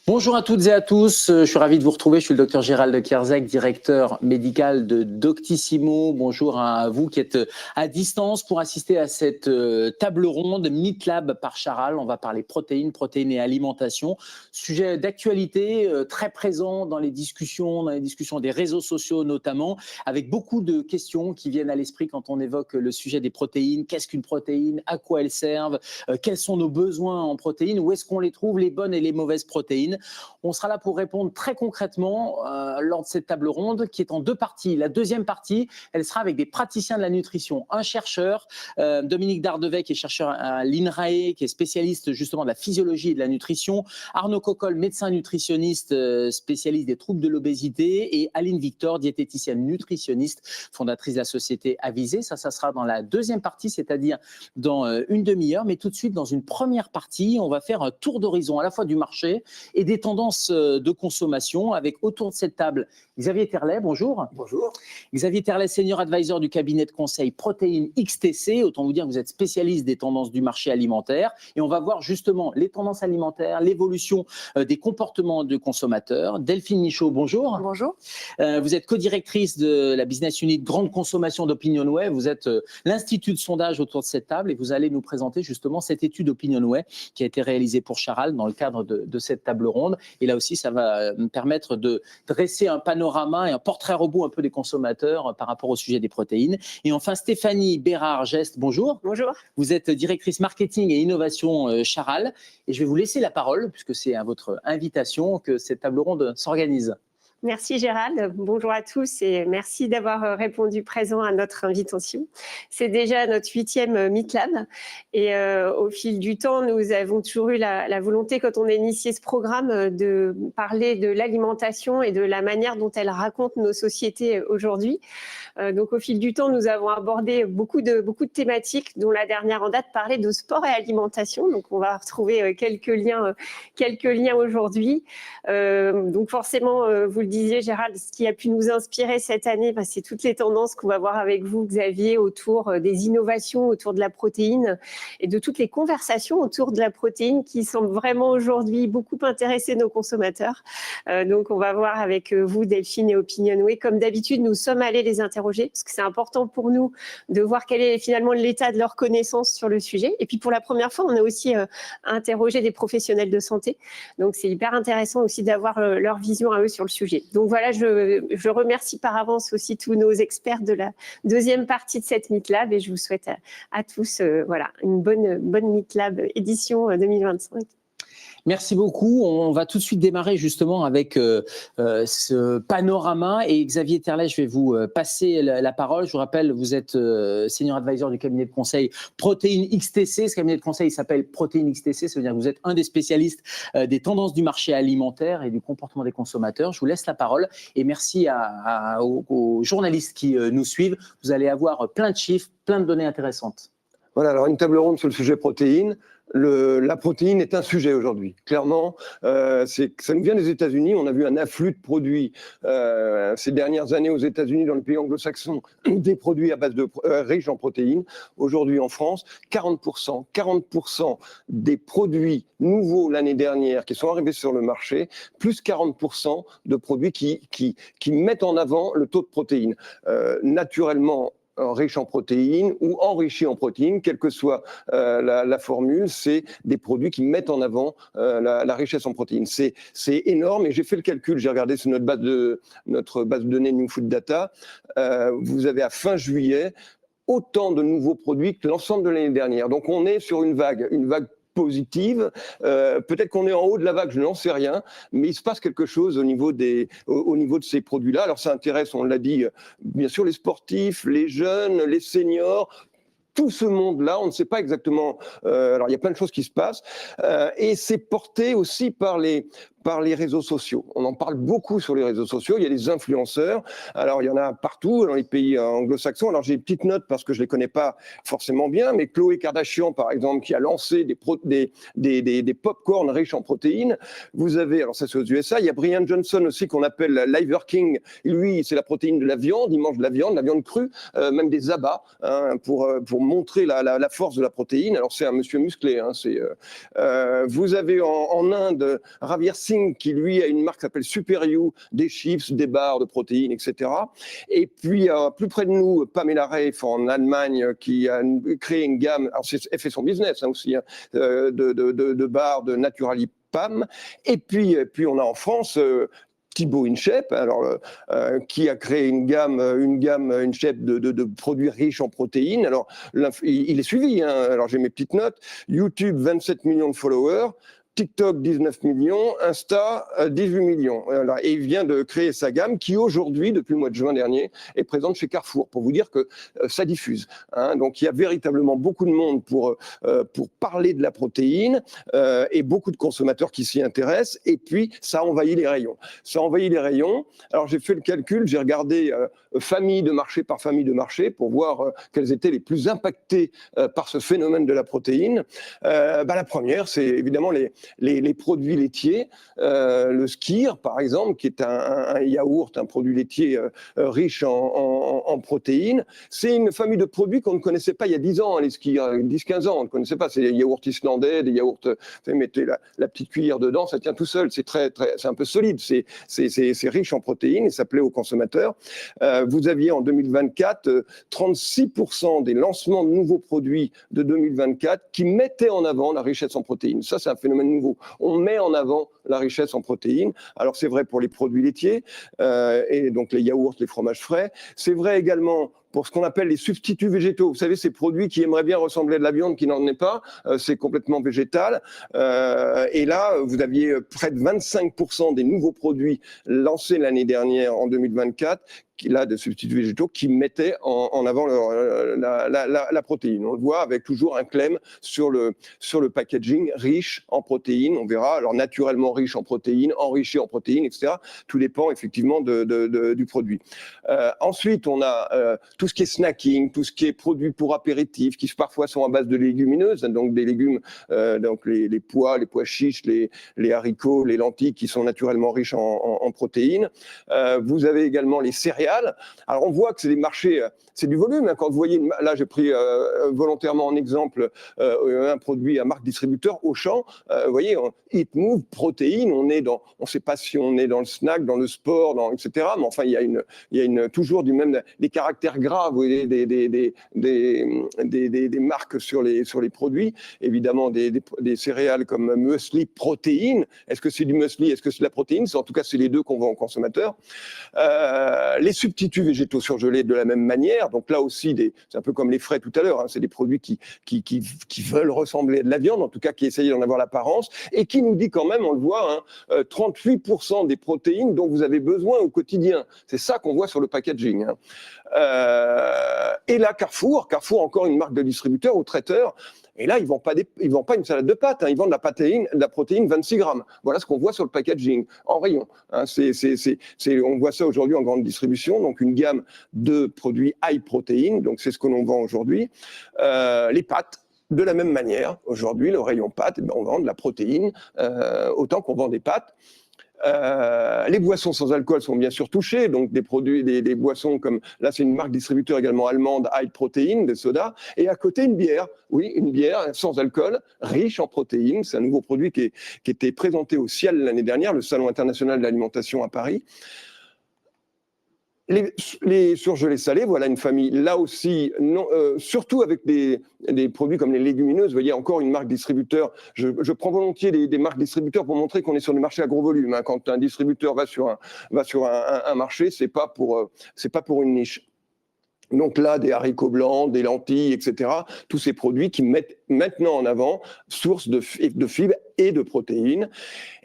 Bonjour à toutes et à tous, je suis ravi de vous retrouver, je suis le docteur Gérald Kierzek, directeur médical de Doctissimo. Bonjour à vous qui êtes à distance pour assister à cette table ronde Meatlab par Charal. On va parler protéines et alimentation, sujet d'actualité très présent dans les discussions des réseaux sociaux notamment, avec beaucoup de questions qui viennent à l'esprit quand on évoque le sujet des protéines. Qu'est-ce qu'une protéine? À quoi elles servent? Quels sont nos besoins en protéines? Où est-ce qu'on les trouve, les bonnes et les mauvaises protéines? On sera là pour répondre très concrètement lors de cette table ronde qui est en deux parties. La deuxième partie, elle sera avec des praticiens de la nutrition. Un chercheur, Dominique Dardevec, qui est chercheur à l'INRAE, qui est spécialiste justement de la physiologie et de la nutrition. Arnaud Coccol, médecin nutritionniste, spécialiste des troubles de l'obésité. Et Aline Victor, diététicienne nutritionniste, fondatrice de la société Avisé. Ça sera dans la deuxième partie, c'est-à-dire dans une demi-heure. Mais tout de suite, dans une première partie, on va faire un tour d'horizon à la fois du marché et des tendances de consommation avec autour de cette table Xavier Terlet, bonjour. Bonjour. Xavier Terlet, senior advisor du cabinet de conseil Protéines XTC. Autant vous dire que vous êtes spécialiste des tendances du marché alimentaire. Et on va voir justement les tendances alimentaires, l'évolution des comportements de consommateurs. Delphine Michaud, bonjour. Bonjour. Vous êtes co-directrice de la business unit Grande Consommation d'OpinionWay. Vous êtes l'institut de sondage autour de cette table et vous allez nous présenter justement cette étude OpinionWay qui a été réalisée pour Charal dans le cadre de cette table ronde. Et là aussi, ça va me permettre de dresser un panorama et un portrait robot un peu des consommateurs par rapport au sujet des protéines. Et enfin, Stéphanie Bérard-Geste, bonjour. Bonjour. Vous êtes directrice marketing et innovation Charal. Et je vais vous laisser la parole, puisque c'est à votre invitation que cette table ronde s'organise. Merci Gérald, bonjour à tous et merci d'avoir répondu présent à notre invitation. C'est déjà notre 8e Meatlab et au fil du temps, nous avons toujours eu la volonté, quand on a initié ce programme, de parler de l'alimentation et de la manière dont elle raconte nos sociétés aujourd'hui. Donc au fil du temps, nous avons abordé beaucoup de thématiques, dont la dernière en date parlait de sport et alimentation. Donc on va retrouver quelques liens aujourd'hui. Donc forcément, vous le disiez Gérald, ce qui a pu nous inspirer cette année, c'est toutes les tendances qu'on va voir avec vous Xavier autour des innovations autour de la protéine et de toutes les conversations autour de la protéine qui semblent vraiment aujourd'hui beaucoup intéresser nos consommateurs. Donc on va voir avec vous Delphine et OpinionWay. Comme d'habitude, nous sommes allés les interroger parce que c'est important pour nous de voir quel est finalement l'état de leur connaissance sur le sujet. Et puis pour la première fois, on a aussi interrogé des professionnels de santé. Donc c'est hyper intéressant aussi d'avoir leur vision à eux sur le sujet. Donc voilà, je remercie par avance aussi tous nos experts de la deuxième partie de cette Meatlab et je vous souhaite à tous une bonne Meatlab édition 2025. Merci beaucoup. On va tout de suite démarrer justement avec ce panorama. Et Xavier Terlet, je vais vous passer la parole. Je vous rappelle, vous êtes senior advisor du cabinet de conseil Protéines XTC. Ce cabinet de conseil s'appelle Protéines XTC. Ça veut dire que vous êtes un des spécialistes des tendances du marché alimentaire et du comportement des consommateurs. Je vous laisse la parole et merci aux journalistes qui nous suivent. Vous allez avoir plein de chiffres, plein de données intéressantes. Voilà, alors une table ronde sur le sujet protéines. La protéine est un sujet aujourd'hui. Clairement, ça nous vient des États-Unis. On a vu un afflux de produits ces dernières années aux États-Unis, dans les pays anglo-saxons, des produits à base de riches en protéines. Aujourd'hui en France, 40% des produits nouveaux l'année dernière qui sont arrivés sur le marché, plus 40% de produits qui mettent en avant le taux de protéines. Naturellement, riche en protéines ou enrichi en protéines, quelle que soit la formule, c'est des produits qui mettent en avant la richesse en protéines. C'est énorme et j'ai fait le calcul, j'ai regardé sur notre base de données New Food Data, vous avez à fin juillet autant de nouveaux produits que l'ensemble de l'année dernière. Donc on est sur une vague positive. Peut-être qu'on est en haut de la vague, je n'en sais rien, mais il se passe quelque chose au niveau de ces produits-là. Alors ça intéresse, on l'a dit, bien sûr les sportifs, les jeunes, les seniors, tout ce monde-là, on ne sait pas exactement. Alors il y a plein de choses qui se passent et c'est porté aussi par les réseaux sociaux. On en parle beaucoup sur les réseaux sociaux. Il y a des influenceurs. Alors, il y en a partout dans les pays anglo-saxons. Alors, j'ai une petite note parce que je ne les connais pas forcément bien, mais Khloé Kardashian, par exemple, qui a lancé des pop-corn riches en protéines. Vous avez, alors ça c'est aux USA, il y a Brian Johnson aussi qu'on appelle Liver King. Lui, c'est la protéine de la viande. Il mange de la viande crue, même des abats, pour montrer la force de la protéine. Alors, c'est un monsieur musclé. Vous avez en Inde Ravir Singh, Racing, qui lui a une marque qui s'appelle Super You, des chips, des barres de protéines, etc. Et puis, plus près de nous, Pamela Reif en Allemagne, qui a créé une gamme, alors elle fait son business aussi, hein, de barres de Naturally Pam. Et puis on a en France Thibaut InShape, alors qui a créé une InShape de produits riches en protéines. Alors il est suivi, hein. Alors j'ai mes petites notes. YouTube 27 millions de followers. TikTok 19 millions, Insta 18 millions. Voilà. Et il vient de créer sa gamme qui aujourd'hui, depuis le mois de juin dernier, est présente chez Carrefour, pour vous dire que ça diffuse. Hein. Donc il y a véritablement beaucoup de monde pour parler de la protéine et beaucoup de consommateurs qui s'y intéressent. Et puis ça envahit les rayons. Ça envahit les rayons. Alors j'ai fait le calcul, j'ai regardé famille de marché par famille de marché pour voir quelles étaient les plus impactées par ce phénomène de la protéine. La première, c'est évidemment les produits laitiers, le skyr par exemple, qui est un yaourt, un produit laitier riche en protéines. C'est une famille de produits qu'on ne connaissait pas il y a 10 ans, hein, les skyr, 10-15 ans, on ne connaissait pas. C'est des yaourts islandais, des yaourts, vous mettez la petite cuillère dedans, ça tient tout seul, c'est c'est un peu solide, c'est riche en protéines et ça plaît aux consommateurs. Vous aviez en 2024 36% des lancements de nouveaux produits de 2024 qui mettaient en avant la richesse en protéines. Ça, c'est un phénomène nouveau. On met en avant la richesse en protéines. Alors, c'est vrai pour les produits laitiers, et donc les yaourts, les fromages frais. C'est vrai également pour ce qu'on appelle les substituts végétaux. Vous savez, ces produits qui aimeraient bien ressembler à de la viande, qui n'en est pas, c'est complètement végétal. Et là, vous aviez près de 25% des nouveaux produits lancés l'année dernière, en 2024, de substituts végétaux, qui mettaient en avant la protéine. On le voit avec toujours un claim sur le packaging, riche en protéines, on verra, alors naturellement riche en protéines, enrichi en protéines, etc. Tout dépend effectivement du produit. Ensuite, on a tout ce qui est snacking, tout ce qui est produits pour apéritifs, qui parfois sont à base de légumineuses, donc des légumes, donc les pois chiches, les haricots, les lentilles, qui sont naturellement riches en protéines. Vous avez également les céréales. Alors on voit que c'est des marchés, c'est du volume. Hein. Quand vous voyez, là j'ai pris volontairement en exemple un produit à marque distributeur, Auchan. Vous voyez, Eat Move, protéines. On ne sait pas si on est dans le snack, dans le sport, etc. Mais enfin il y a toujours des caractères graves, vous voyez, des marques sur les produits. Évidemment des céréales comme muesli, protéines. Est-ce que c'est du muesli? Est-ce que c'est de la protéine? En tout cas, c'est les deux qu'on vend aux consommateurs. Les substituts végétaux surgelés de la même manière, donc là aussi, c'est un peu comme les frais tout à l'heure, hein, c'est des produits qui veulent ressembler à de la viande, en tout cas qui essayent d'en avoir l'apparence, et qui nous dit quand même, on le voit, hein, 38% des protéines dont vous avez besoin au quotidien. C'est ça qu'on voit sur le packaging. Hein. Et là, Carrefour, encore une marque de distributeur ou traiteur, et là, ils vendent pas une salade de pâtes, hein, ils vendent de la protéine 26 grammes. Voilà ce qu'on voit sur le packaging, en rayon. Hein, on voit ça aujourd'hui en grande distribution, donc une gamme de produits high protéines, donc c'est ce que l'on vend aujourd'hui. Les pâtes, de la même manière, aujourd'hui, le rayon pâtes, on vend de la protéine, autant qu'on vend des pâtes. Les boissons sans alcool sont bien sûr touchées, donc des produits, des boissons comme, là c'est une marque distributeur également allemande, High Protein, des sodas, et à côté une bière, oui, une bière sans alcool, riche en protéines, c'est un nouveau produit qui était présenté au Ciel l'année dernière, le Salon international de l'alimentation à Paris. Les surgelés salés, voilà une famille, là aussi, surtout avec des produits comme les légumineuses. Vous voyez, encore une marque distributeur. Je prends volontiers des marques distributeurs pour montrer qu'on est sur des marchés à gros volume. Hein. Quand un distributeur va sur un marché, c'est pas pour une niche. Donc là, des haricots blancs, des lentilles, etc. Tous ces produits qui mettent maintenant en avant source de fibres et de protéines.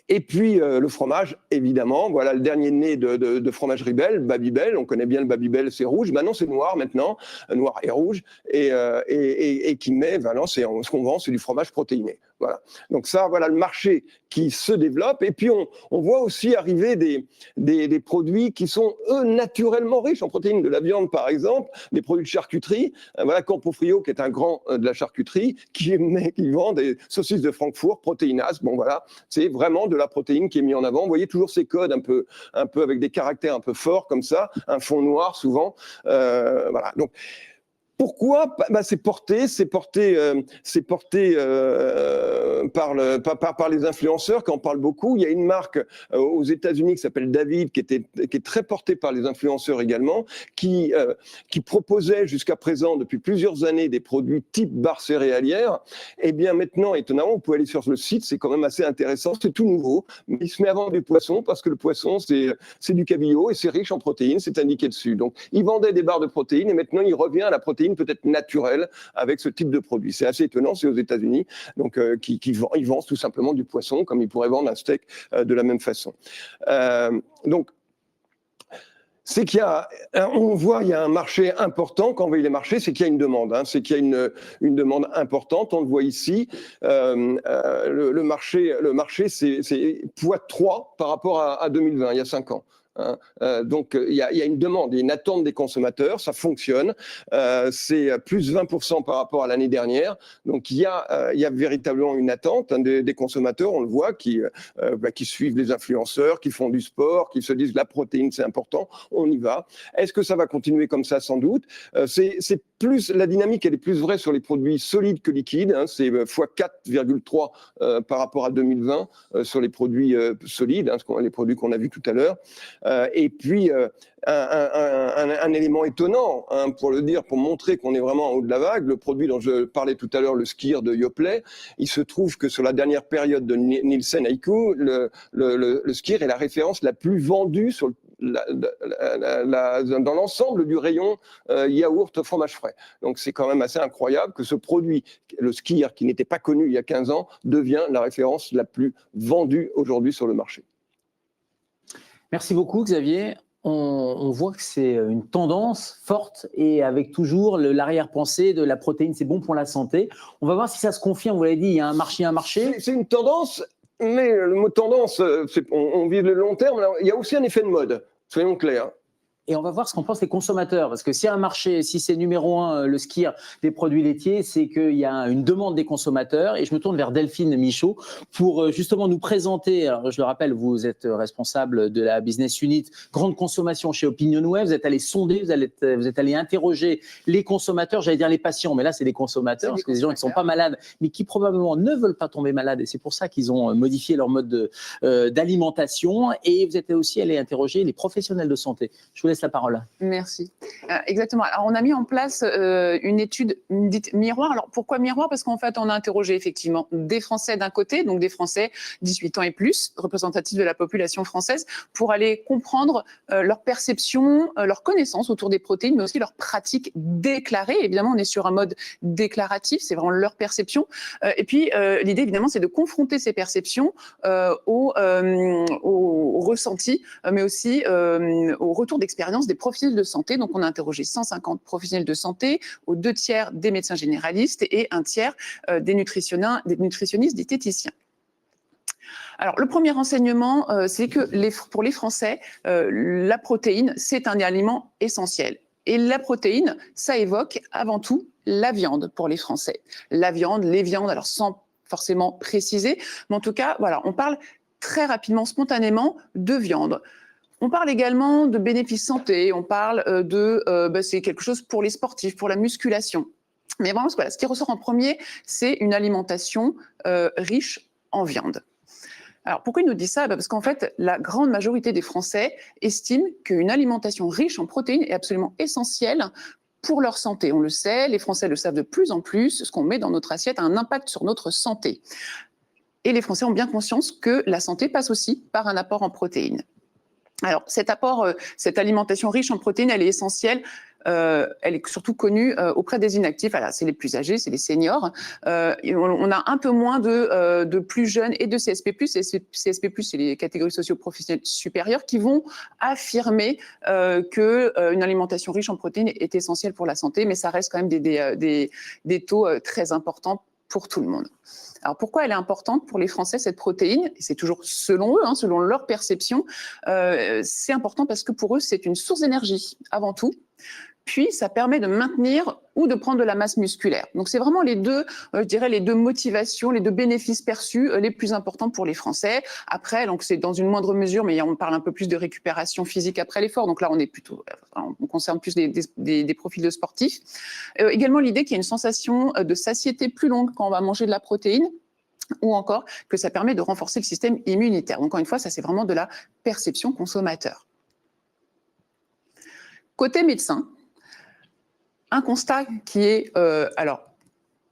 Et puis le fromage, évidemment, voilà le dernier né de fromagerie Belle, Babybel. On connaît bien le Babybel, c'est rouge. Maintenant, c'est noir maintenant, noir et rouge, et qui met, voilà, ce qu'on vend, c'est du fromage protéiné. Voilà. Donc ça, voilà le marché qui se développe. Et puis on voit aussi arriver des produits qui sont eux naturellement riches en protéines, de la viande par exemple, des produits de charcuterie. Voilà Campo Frio qui est un grand de la charcuterie, qui vend des saucisses de Francfort protéinase. Bon voilà, c'est vraiment de la protéine qui est mis en avant. Vous voyez toujours ces codes un peu avec des caractères un peu forts comme ça, un fond noir souvent. Voilà. Donc Pourquoi? C'est porté par les influenceurs, qui en parlent beaucoup. Il y a une marque aux États-Unis qui s'appelle David, qui est très portée par les influenceurs également, qui proposait jusqu'à présent, depuis plusieurs années, des produits type barre céréalière. Et bien maintenant, étonnamment, vous pouvez aller sur le site, c'est quand même assez intéressant, c'est tout nouveau, mais il se met à vendre du poisson, parce que le poisson, c'est du cabillaud et c'est riche en protéines, c'est indiqué dessus. Donc, il vendait des barres de protéines et maintenant, il revient à la protéine peut-être naturelle avec ce type de produit. C'est assez étonnant, c'est aux États-Unis, donc ils vendent tout simplement du poisson, comme ils pourraient vendre un steak de la même façon. Donc, c'est qu'il y a, on voit, il y a un marché important. Quand on voit les marchés, c'est qu'il y a une demande. C'est qu'il y a une demande importante. On le voit ici. Le marché, c'est x3 par rapport à 2020, il y a 5 ans. Donc, il y a une demande, il y a une attente des consommateurs, ça fonctionne. C'est plus 20% par rapport à l'année dernière. Donc, il y a véritablement une attente des consommateurs, on le voit, qui suivent les influenceurs, qui font du sport, qui se disent la protéine, c'est important, on y va. Est-ce que ça va continuer comme ça? Sans doute. C'est plus, la dynamique, elle est plus vraie sur les produits solides que liquides. C'est x4,3 par rapport à 2020 sur les produits solides, les produits qu'on a vus tout à l'heure. Et puis, un élément étonnant, pour le dire, pour montrer qu'on est vraiment en haut de la vague, le produit dont je parlais tout à l'heure, le skier de Yoplait, il se trouve que sur la dernière période de Nielsen IQ, le skier est la référence la plus vendue sur dans l'ensemble du rayon yaourt, fromage frais. Donc c'est quand même assez incroyable que ce produit, le skier, qui n'était pas connu il y a 15 ans, devient la référence la plus vendue aujourd'hui sur le marché. Merci beaucoup, Xavier. On voit que c'est une tendance forte et avec toujours l'arrière-pensée de la protéine, c'est bon pour la santé. On va voir si ça se confirme. Vous l'avez dit, il y a un marché. C'est une tendance, mais le mot tendance, on vise le long terme. Alors, il y a aussi un effet de mode, soyons clairs. Et on va voir ce qu'en pensent les consommateurs. Parce que si un marché, si c'est numéro 1, le skier des produits laitiers, c'est qu'il y a une demande des consommateurs. Et je me tourne vers Delphine Michaud pour justement nous présenter. Alors, je le rappelle, vous êtes responsable de la business unit grande consommation chez Opinionway. Vous êtes allé sonder, vous êtes allé interroger les consommateurs. J'allais dire les patients, mais là, c'est les consommateurs. Parce que les gens qui ne sont pas malades, mais qui probablement ne veulent pas tomber malades. Et c'est pour ça qu'ils ont modifié leur mode d'alimentation. Et vous êtes aussi allé interroger les professionnels de santé. Je vous laisse la parole. Merci. Exactement. Alors, on a mis en place une étude dite miroir. Alors, pourquoi miroir? Parce qu'en fait, on a interrogé effectivement des Français d'un côté, donc des Français 18 ans et plus, représentatifs de la population française, pour aller comprendre leur perception, leur connaissance autour des protéines, mais aussi leur pratique déclarée. Évidemment, on est sur un mode déclaratif, c'est vraiment leur perception. Et puis, l'idée, évidemment, c'est de confronter ces perceptions au ressenti, mais aussi au retour d'expérience des professionnels de santé. Donc, on a interrogé 150 professionnels de santé, aux 2 tiers des médecins généralistes et 1 tiers des nutritionnistes, diététiciens. Alors, le premier renseignement, c'est que pour les Français, la protéine, c'est un aliment essentiel. Et la protéine, ça évoque avant tout la viande pour les Français. La viande, les viandes, alors sans forcément préciser, mais en tout cas, voilà, on parle très rapidement, spontanément de viande. On parle également de bénéfices santé, on parle c'est quelque chose pour les sportifs, pour la musculation. Mais vraiment, voilà, ce qui ressort en premier, c'est une alimentation riche en viande. Alors, pourquoi il nous dit ça? Parce qu'en fait, la grande majorité des Français estiment qu'une alimentation riche en protéines est absolument essentielle pour leur santé. On le sait, les Français le savent de plus en plus, ce qu'on met dans notre assiette a un impact sur notre santé. Et les Français ont bien conscience que la santé passe aussi par un apport en protéines. Alors, cet apport, cette alimentation riche en protéines, elle est essentielle. Elle est surtout connue auprès des inactifs. Voilà, c'est les plus âgés, c'est les seniors. On a un peu moins de plus jeunes et de CSP+. Et CSP+, c'est les catégories socio-professionnelles supérieures qui vont affirmer qu'une alimentation riche en protéines est essentielle pour la santé, mais ça reste quand même des taux très importants pour tout le monde. Alors, pourquoi elle est importante pour les Français, cette protéine? C'est toujours selon eux, selon leur perception. C'est important parce que pour eux, c'est une source d'énergie, avant tout, puis ça permet de maintenir ou de prendre de la masse musculaire. Donc c'est vraiment les deux, je dirais, les deux motivations, les deux bénéfices perçus les plus importants pour les Français. Après, donc c'est dans une moindre mesure, mais on parle un peu plus de récupération physique après l'effort. Donc là, on concerne plus des profils de sportifs. Également l'idée qu'il y a une sensation de satiété plus longue quand on va manger de la protéine, ou encore que ça permet de renforcer le système immunitaire. Donc, encore une fois, ça c'est vraiment de la perception consommateur. Côté médecin, un constat qui est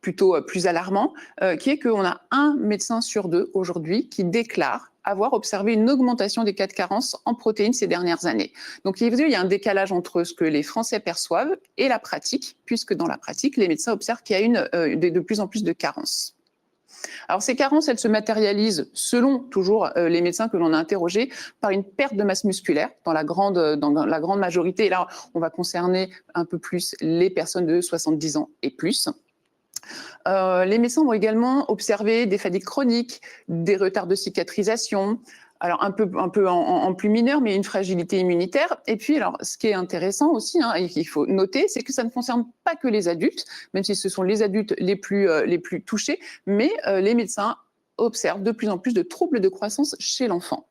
plutôt plus alarmant, qui est qu'on a un médecin sur deux aujourd'hui qui déclare avoir observé une augmentation des cas de carence en protéines ces dernières années. Donc il y a un décalage entre ce que les Français perçoivent et la pratique, puisque dans la pratique, les médecins observent qu'il y a de plus en plus de carences. Alors ces carences, elles se matérialisent, selon toujours les médecins que l'on a interrogés, par une perte de masse musculaire dans la grande majorité. Et là, on va concerner un peu plus les personnes de 70 ans et plus. Les médecins vont également observer des fatigues chroniques, des retards de cicatrisation, alors un peu en plus mineur, mais une fragilité immunitaire. Et puis, alors, ce qui est intéressant aussi, et qu'il faut noter, c'est que ça ne concerne pas que les adultes, même si ce sont les adultes les plus touchés, mais les médecins observent de plus en plus de troubles de croissance chez l'enfant.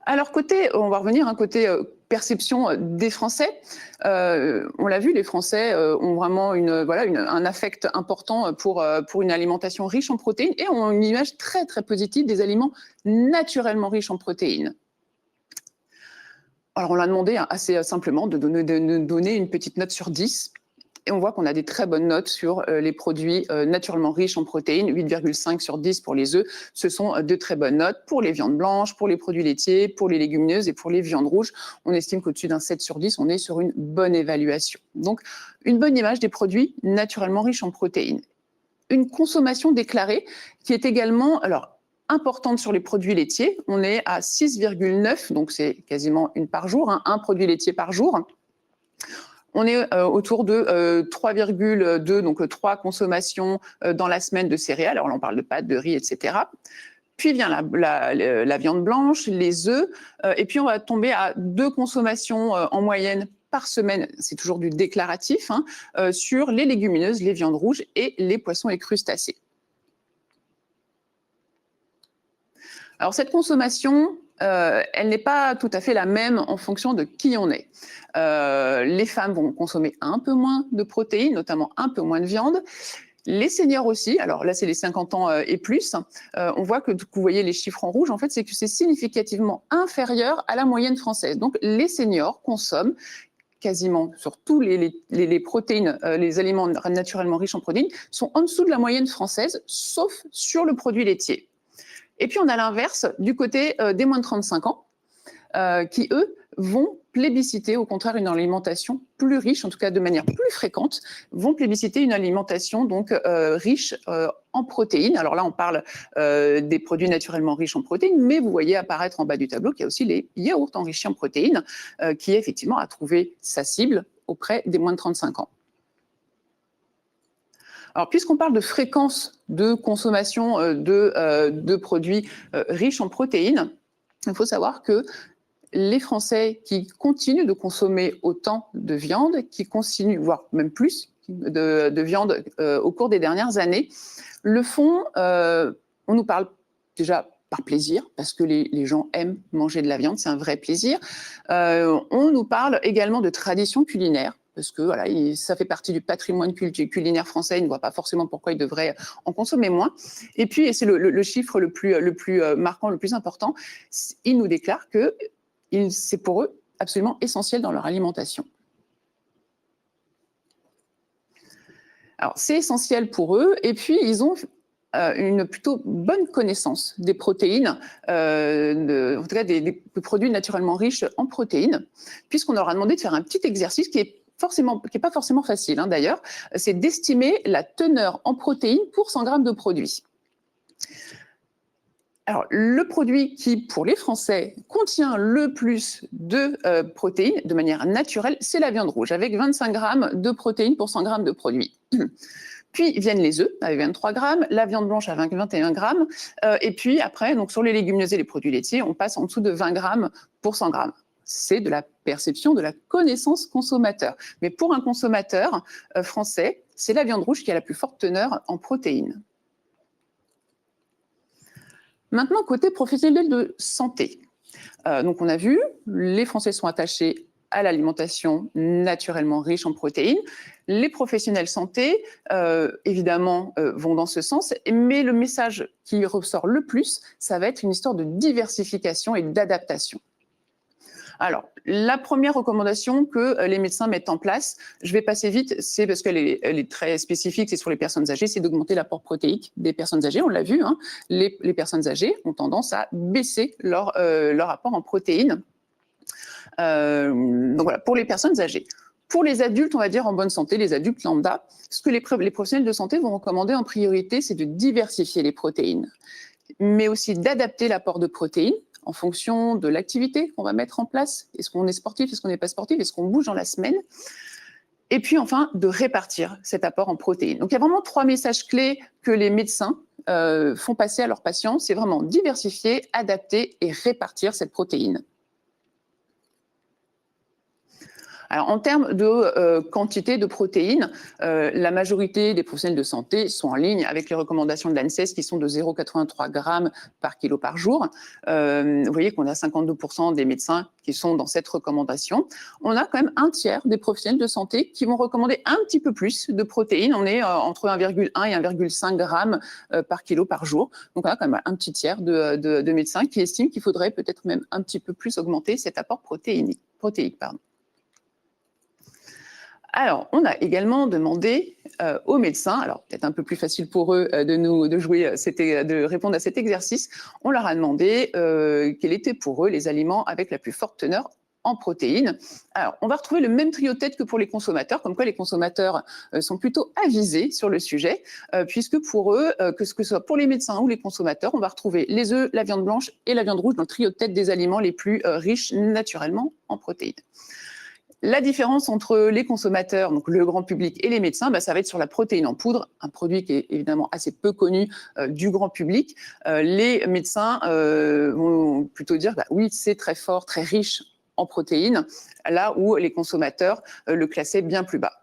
Alors on va revenir côté perception des Français. On l'a vu, les Français ont vraiment un affect important pour une alimentation riche en protéines et ont une image très très positive des aliments naturellement riches en protéines. Alors on l'a demandé assez simplement de donner une petite note sur 10. Et on voit qu'on a des très bonnes notes sur les produits naturellement riches en protéines, 8,5 sur 10 pour les œufs. Ce sont de très bonnes notes pour les viandes blanches, pour les produits laitiers, pour les légumineuses et pour les viandes rouges. On estime qu'au-dessus d'un 7 sur 10, on est sur une bonne évaluation. Donc, une bonne image des produits naturellement riches en protéines. Une consommation déclarée qui est également importante sur les produits laitiers. On est à 6,9, donc c'est quasiment une par jour, un produit laitier par jour. On est autour de 3,2, donc 3 consommations dans la semaine de céréales. Alors là, on parle de pâtes, de riz, etc. Puis vient la viande blanche, les œufs, et puis on va tomber à 2 consommations en moyenne par semaine, c'est toujours du déclaratif, sur les légumineuses, les viandes rouges et les poissons et crustacés. Alors cette consommation, elle n'est pas tout à fait la même en fonction de qui on est. Les femmes vont consommer un peu moins de protéines, notamment un peu moins de viande. Les seniors aussi, alors là c'est les 50 ans et plus, on voit que vous voyez les chiffres en rouge, en fait c'est que c'est significativement inférieur à la moyenne française. Donc les seniors consomment quasiment sur tous les protéines, les aliments naturellement riches en protéines, sont en dessous de la moyenne française, sauf sur le produit laitier. Et puis on a l'inverse du côté des moins de 35 ans, qui eux vont plébisciter au contraire une alimentation plus riche, en tout cas de manière plus fréquente, vont plébisciter une alimentation donc riche en protéines. Alors là on parle des produits naturellement riches en protéines, mais vous voyez apparaître en bas du tableau qu'il y a aussi les yaourts enrichis en protéines, qui effectivement a trouvé sa cible auprès des moins de 35 ans. Alors, puisqu'on parle de fréquence de consommation de produits riches en protéines, il faut savoir que les Français qui continuent de consommer autant de viande, qui continuent, voire même plus de viande au cours des dernières années, le font, on nous parle déjà par plaisir, parce que les gens aiment manger de la viande, c'est un vrai plaisir. On nous parle également de tradition culinaire, parce que voilà, ça fait partie du patrimoine culinaire français, ils ne voient pas forcément pourquoi ils devraient en consommer moins. Et puis, et c'est le chiffre le plus marquant, le plus important, ils nous déclarent que c'est pour eux absolument essentiel dans leur alimentation. Alors, c'est essentiel pour eux, et puis ils ont une plutôt bonne connaissance des protéines, en tout cas des produits naturellement riches en protéines, puisqu'on leur a demandé de faire un petit exercice qui est pas forcément facile d'ailleurs, c'est d'estimer la teneur en protéines pour 100 grammes de produit. Alors, le produit qui, pour les Français, contient le plus de protéines de manière naturelle, c'est la viande rouge, avec 25 grammes de protéines pour 100 grammes de produit. Puis viennent les œufs avec 23 grammes, la viande blanche avec 21 grammes, et puis après, donc sur les légumineuses et les produits laitiers, on passe en dessous de 20 grammes pour 100 grammes. c'est de la perception, de la connaissance consommateur. Mais pour un consommateur français, c'est la viande rouge qui a la plus forte teneur en protéines. Maintenant, côté professionnel de santé. Donc on a vu, les Français sont attachés à l'alimentation naturellement riche en protéines. Les professionnels santé, évidemment, vont dans ce sens, mais le message qui ressort le plus, ça va être une histoire de diversification et d'adaptation. Alors, la première recommandation que les médecins mettent en place, je vais passer vite, c'est parce qu'elle est très spécifique, c'est sur les personnes âgées, c'est d'augmenter l'apport protéique des personnes âgées. On l'a vu, hein, les personnes âgées ont tendance à baisser leur apport en protéines. Donc voilà, pour les personnes âgées. Pour les adultes, on va dire en bonne santé, les adultes lambda, ce que les professionnels de santé vont recommander en priorité, c'est de diversifier les protéines, mais aussi d'adapter l'apport de protéines en fonction de l'activité qu'on va mettre en place. Est-ce qu'on est sportif, est-ce qu'on n'est pas sportif, est-ce qu'on bouge dans la semaine? Et puis enfin, de répartir cet apport en protéines. Donc il y a vraiment 3 messages clés que les médecins font passer à leurs patients. C'est vraiment diversifier, adapter et répartir cette protéine. Alors, en termes de quantité de protéines, la majorité des professionnels de santé sont en ligne avec les recommandations de l'ANSES qui sont de 0,83 grammes par kilo par jour. Vous voyez qu'on a 52% des médecins qui sont dans cette recommandation. On a quand même un tiers des professionnels de santé qui vont recommander un petit peu plus de protéines. On est entre 1,1 et 1,5 grammes par kilo par jour. Donc, on a quand même un petit tiers de médecins qui estiment qu'il faudrait peut-être même un petit peu plus augmenter cet apport protéique. Alors, on a également demandé aux médecins, alors peut-être un peu plus facile pour eux de répondre à cet exercice, on leur a demandé quels étaient pour eux les aliments avec la plus forte teneur en protéines. Alors, on va retrouver le même trio de tête que pour les consommateurs, comme quoi les consommateurs sont plutôt avisés sur le sujet, puisque pour eux, que ce soit pour les médecins ou les consommateurs, on va retrouver les œufs, la viande blanche et la viande rouge dans le trio de tête des aliments les plus riches naturellement en protéines. La différence entre les consommateurs, donc le grand public et les médecins, ça va être sur la protéine en poudre, un produit qui est évidemment assez peu connu du grand public. Les médecins vont plutôt dire oui, c'est très fort, très riche en protéines, là où les consommateurs le classaient bien plus bas.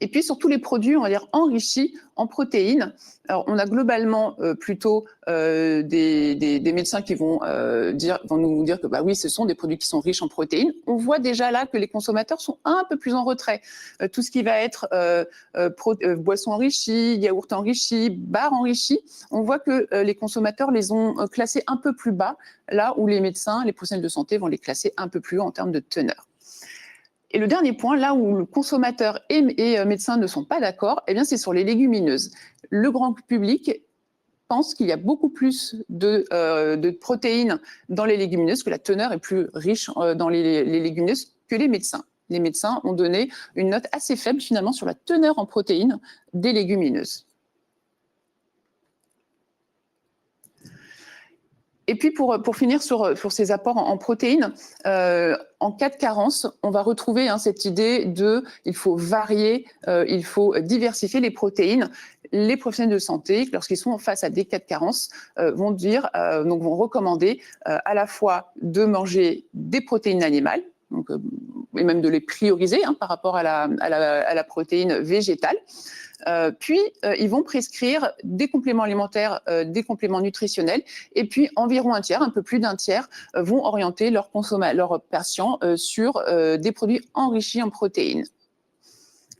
Et puis sur tous les produits, on va dire enrichis en protéines. Alors on a globalement plutôt des médecins qui vont nous dire que oui, ce sont des produits qui sont riches en protéines. On voit déjà là que les consommateurs sont un peu plus en retrait. Tout ce qui va être boissons enrichies, yaourts enrichis, barres enrichis, on voit que les consommateurs les ont classés un peu plus bas, là où les médecins, les professionnels de santé vont les classer un peu plus haut en termes de teneur. Et le dernier point, là où le consommateur et médecin ne sont pas d'accord, c'est sur les légumineuses. Le grand public pense qu'il y a beaucoup plus de protéines dans les légumineuses, que la teneur est plus riche dans les légumineuses que les médecins. Les médecins ont donné une note assez faible finalement sur la teneur en protéines des légumineuses. Et puis pour finir sur ces apports en protéines, en cas de carence, on va retrouver cette idée il faut varier, il faut diversifier les protéines. Les professionnels de santé, lorsqu'ils sont face à des cas de carence, vont recommander à la fois de manger des protéines animales, et même de les prioriser par rapport à la protéine végétale. Puis, ils vont prescrire des compléments alimentaires, des compléments nutritionnels, et puis environ un tiers, un peu plus d'un tiers, vont orienter leurs patients sur des produits enrichis en protéines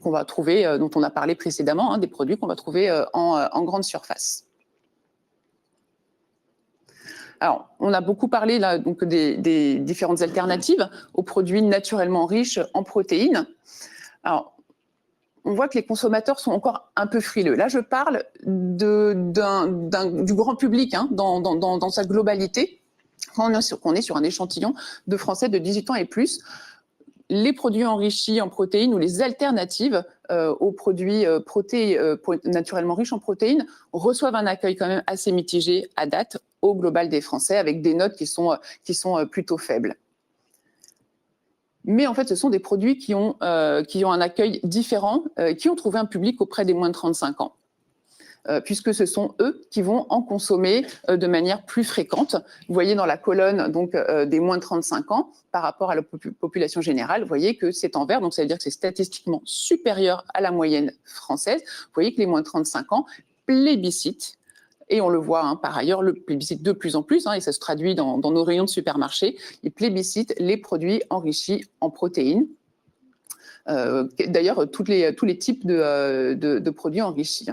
qu'on va trouver, dont on a parlé précédemment, des produits qu'on va trouver en grande surface. Alors, on a beaucoup parlé là, donc, des différentes alternatives aux produits naturellement riches en protéines. Alors, on voit que les consommateurs sont encore un peu frileux. Là, je parle du grand public dans sa globalité. Quand on est sur un échantillon de Français de 18 ans et plus, les produits enrichis en protéines ou les alternatives aux produits naturellement riches en protéines reçoivent un accueil quand même assez mitigé à date au global des Français, avec des notes qui sont plutôt faibles. Mais en fait, ce sont des produits qui ont un accueil différent, qui ont trouvé un public auprès des moins de 35 ans. puisque ce sont eux qui vont en consommer de manière plus fréquente. Vous voyez dans la colonne donc, des moins de 35 ans par rapport à la population générale, vous voyez que c'est en vert, donc ça veut dire que c'est statistiquement supérieur à la moyenne française. Vous voyez que les moins de 35 ans plébiscitent. Et on le voit par ailleurs, le plébiscite de plus en plus, et ça se traduit dans nos rayons de supermarché, ils plébiscitent les produits enrichis en protéines. D'ailleurs, tous les types de produits enrichis.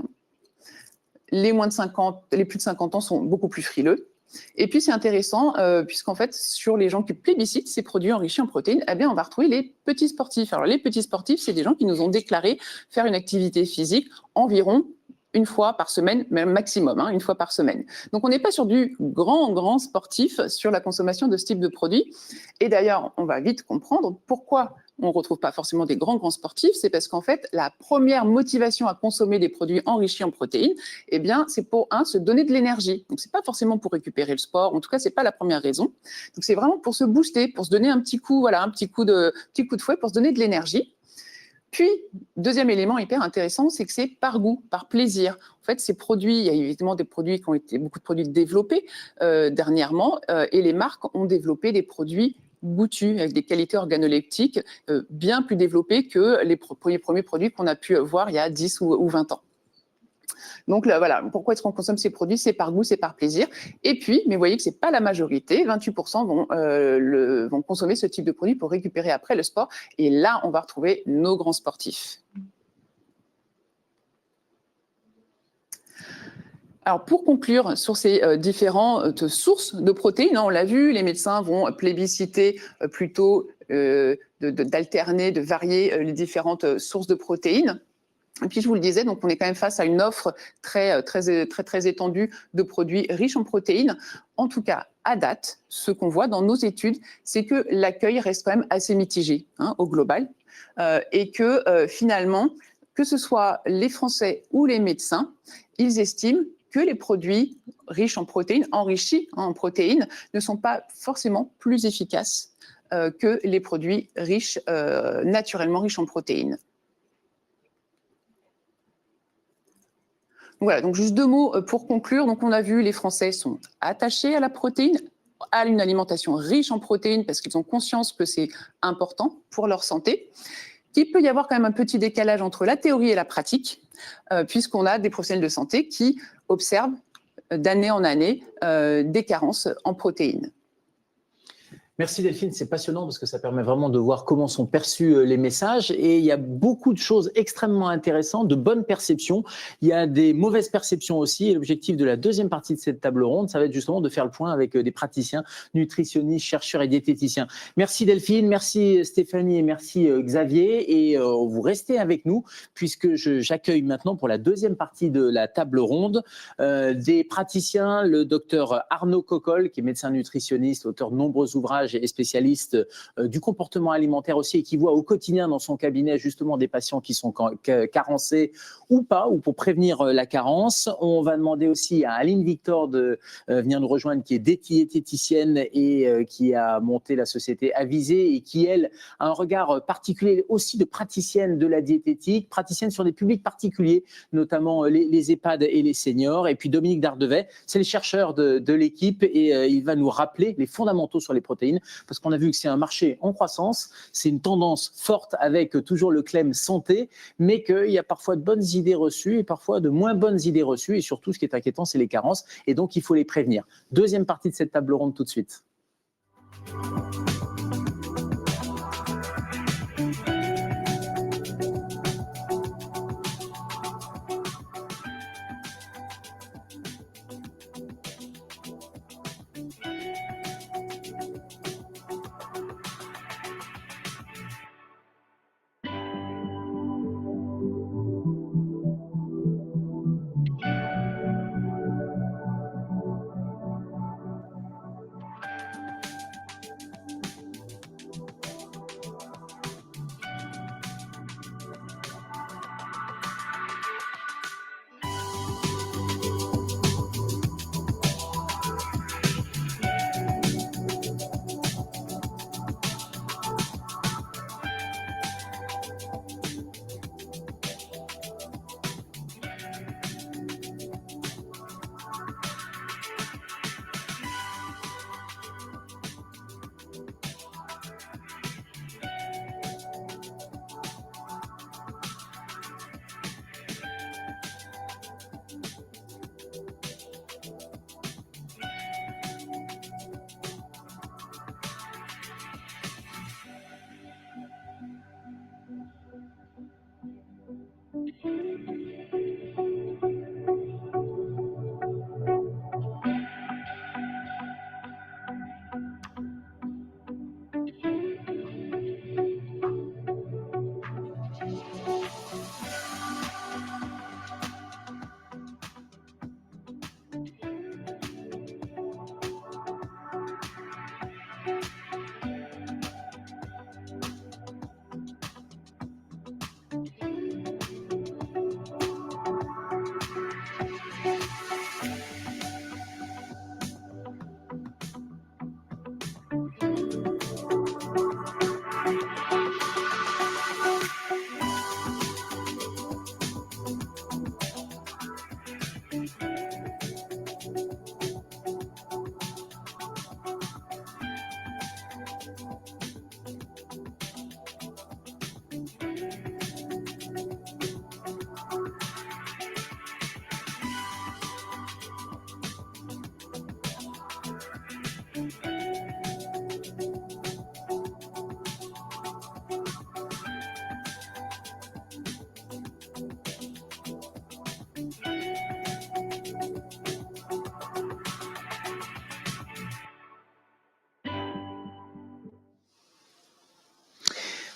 Les plus de 50 ans sont beaucoup plus frileux. Et puis, c'est intéressant, puisqu'en fait, sur les gens qui plébiscitent ces produits enrichis en protéines, eh bien, on va retrouver les petits sportifs. Alors, les petits sportifs, c'est des gens qui nous ont déclaré faire une activité physique environ une fois par semaine, même maximum, une fois par semaine. Donc, on n'est pas sur du grand sportif sur la consommation de ce type de produit. Et d'ailleurs, on va vite comprendre pourquoi on ne retrouve pas forcément des grands sportifs. C'est parce qu'en fait, la première motivation à consommer des produits enrichis en protéines, eh bien, c'est pour, se donner de l'énergie. Donc, ce n'est pas forcément pour récupérer le sport. En tout cas, ce n'est pas la première raison. Donc, c'est vraiment pour se booster, pour se donner un petit coup, un petit coup de fouet, pour se donner de l'énergie. Puis, deuxième élément hyper intéressant, c'est que c'est par goût, par plaisir. En fait, ces produits, il y a évidemment des produits qui ont été beaucoup de produits développés dernièrement, et les marques ont développé des produits goûtus avec des qualités organoleptiques bien plus développées que les premiers produits qu'on a pu voir il y a 10 ou 20 ans. Donc là, voilà, pourquoi est-ce qu'on consomme ces produits? C'est par goût, c'est par plaisir. Et puis, mais vous voyez que ce n'est pas la majorité, 28% vont consommer ce type de produit pour récupérer après le sport. Et là, on va retrouver nos grands sportifs. Alors, pour conclure sur ces différentes sources de protéines, on l'a vu, les médecins vont plébisciter plutôt d'alterner, de varier les différentes sources de protéines. Et puis, je vous le disais, donc on est quand même face à une offre très étendue de produits riches en protéines. En tout cas, à date, ce qu'on voit dans nos études, c'est que l'accueil reste quand même assez mitigé au global, et que finalement, que ce soit les Français ou les médecins, ils estiment que les produits riches en protéines, enrichis en protéines, ne sont pas forcément plus efficaces que les produits naturellement riches en protéines. Voilà, donc juste 2 mots pour conclure. Donc, on a vu, les Français sont attachés à la protéine, à une alimentation riche en protéines, parce qu'ils ont conscience que c'est important pour leur santé. Il peut y avoir quand même un petit décalage entre la théorie et la pratique, puisqu'on a des professionnels de santé qui observent d'année en année des carences en protéines. Merci Delphine, c'est passionnant parce que ça permet vraiment de voir comment sont perçus les messages et il y a beaucoup de choses extrêmement intéressantes, de bonnes perceptions. Il y a des mauvaises perceptions aussi et l'objectif de la deuxième partie de cette table ronde, ça va être justement de faire le point avec des praticiens, nutritionnistes, chercheurs et diététiciens. Merci Delphine, merci Stéphanie et merci Xavier et vous restez avec nous puisque j'accueille maintenant pour la deuxième partie de la table ronde des praticiens, le docteur Arnaud Cocolle qui est médecin nutritionniste, auteur de nombreux ouvrages et spécialiste du comportement alimentaire aussi et qui voit au quotidien dans son cabinet justement des patients qui sont carencés ou pas, ou pour prévenir la carence. On va demander aussi à Aline Victor de venir nous rejoindre, qui est diététicienne et qui a monté la société Avisé et qui, elle, a un regard particulier aussi de praticienne de la diététique, praticienne sur des publics particuliers, notamment les EHPAD et les seniors. Et puis Dominique Dardevet, c'est le chercheur de l'équipe et il va nous rappeler les fondamentaux sur les protéines parce qu'on a vu que c'est un marché en croissance, c'est une tendance forte avec toujours le claim santé, mais qu'il y a parfois de bonnes idées reçues et parfois de moins bonnes idées reçues et surtout ce qui est inquiétant, c'est les carences et donc il faut les prévenir. Deuxième partie de cette table ronde tout de suite.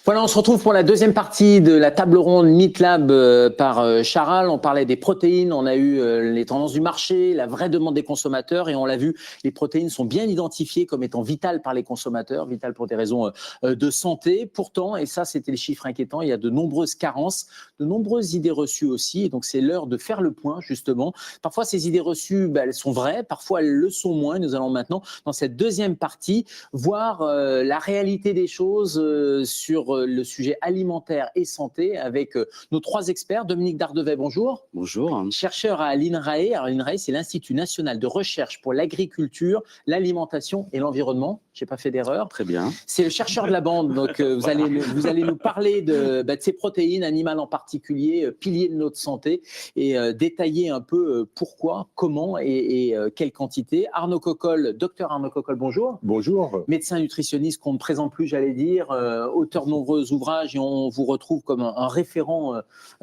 Voilà, on se retrouve pour la deuxième partie de la table ronde Meatlab par Charal. On parlait des protéines, on a eu les tendances du marché, la vraie demande des consommateurs et on l'a vu, les protéines sont bien identifiées comme étant vitales par les consommateurs, vitales pour des raisons de santé. Pourtant, et ça c'était les chiffres inquiétants, il y a de nombreuses carences, de nombreuses idées reçues aussi. Et donc c'est l'heure de faire le point justement. Parfois ces idées reçues, elles sont vraies, parfois elles le sont moins. Nous allons maintenant dans cette deuxième partie voir la réalité des choses sur le sujet alimentaire et santé avec nos trois experts. Dominique Dardevet, bonjour. Bonjour. Chercheur à l'INRAE. Alors l'INRAE, c'est l'Institut national de recherche pour l'agriculture, l'alimentation et l'environnement. Je n'ai pas fait d'erreur. Très bien. C'est le chercheur de la bande. Donc vous allez nous parler de ces protéines animales en particulier, piliers de notre santé, et détailler un peu pourquoi, comment et quelle quantité. Arnaud Cocolle, docteur Arnaud Cocolle, bonjour. Bonjour. Médecin nutritionniste qu'on ne présente plus, j'allais dire, auteur de nombreux ouvrages, et on vous retrouve comme un référent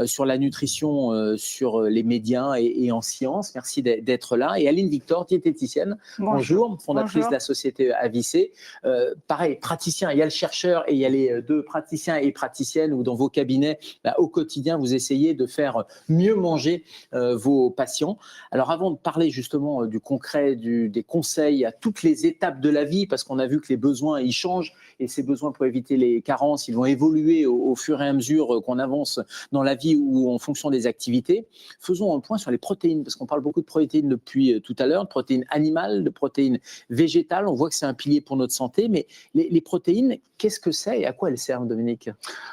sur la nutrition, sur les médias et en sciences. Merci d'être là. Et Aline Victor, diététicienne, bonjour, fondatrice Bonjour. de la société Avicé. Pareil, praticien, il y a le chercheur et il y a les deux praticiens et praticiennes où dans vos cabinets, au quotidien, vous essayez de faire mieux manger vos patients. Alors avant de parler justement du concret, des conseils à toutes les étapes de la vie, parce qu'on a vu que les besoins, ils changent et ces besoins pour éviter les carences, ils vont évoluer au fur et à mesure qu'on avance dans la vie ou en fonction des activités. Faisons un point sur les protéines, parce qu'on parle beaucoup de protéines depuis tout à l'heure, de protéines animales, de protéines végétales. On voit que c'est un pilier pour notre santé, mais les protéines, qu'est-ce que c'est et à quoi elles servent, Dominique?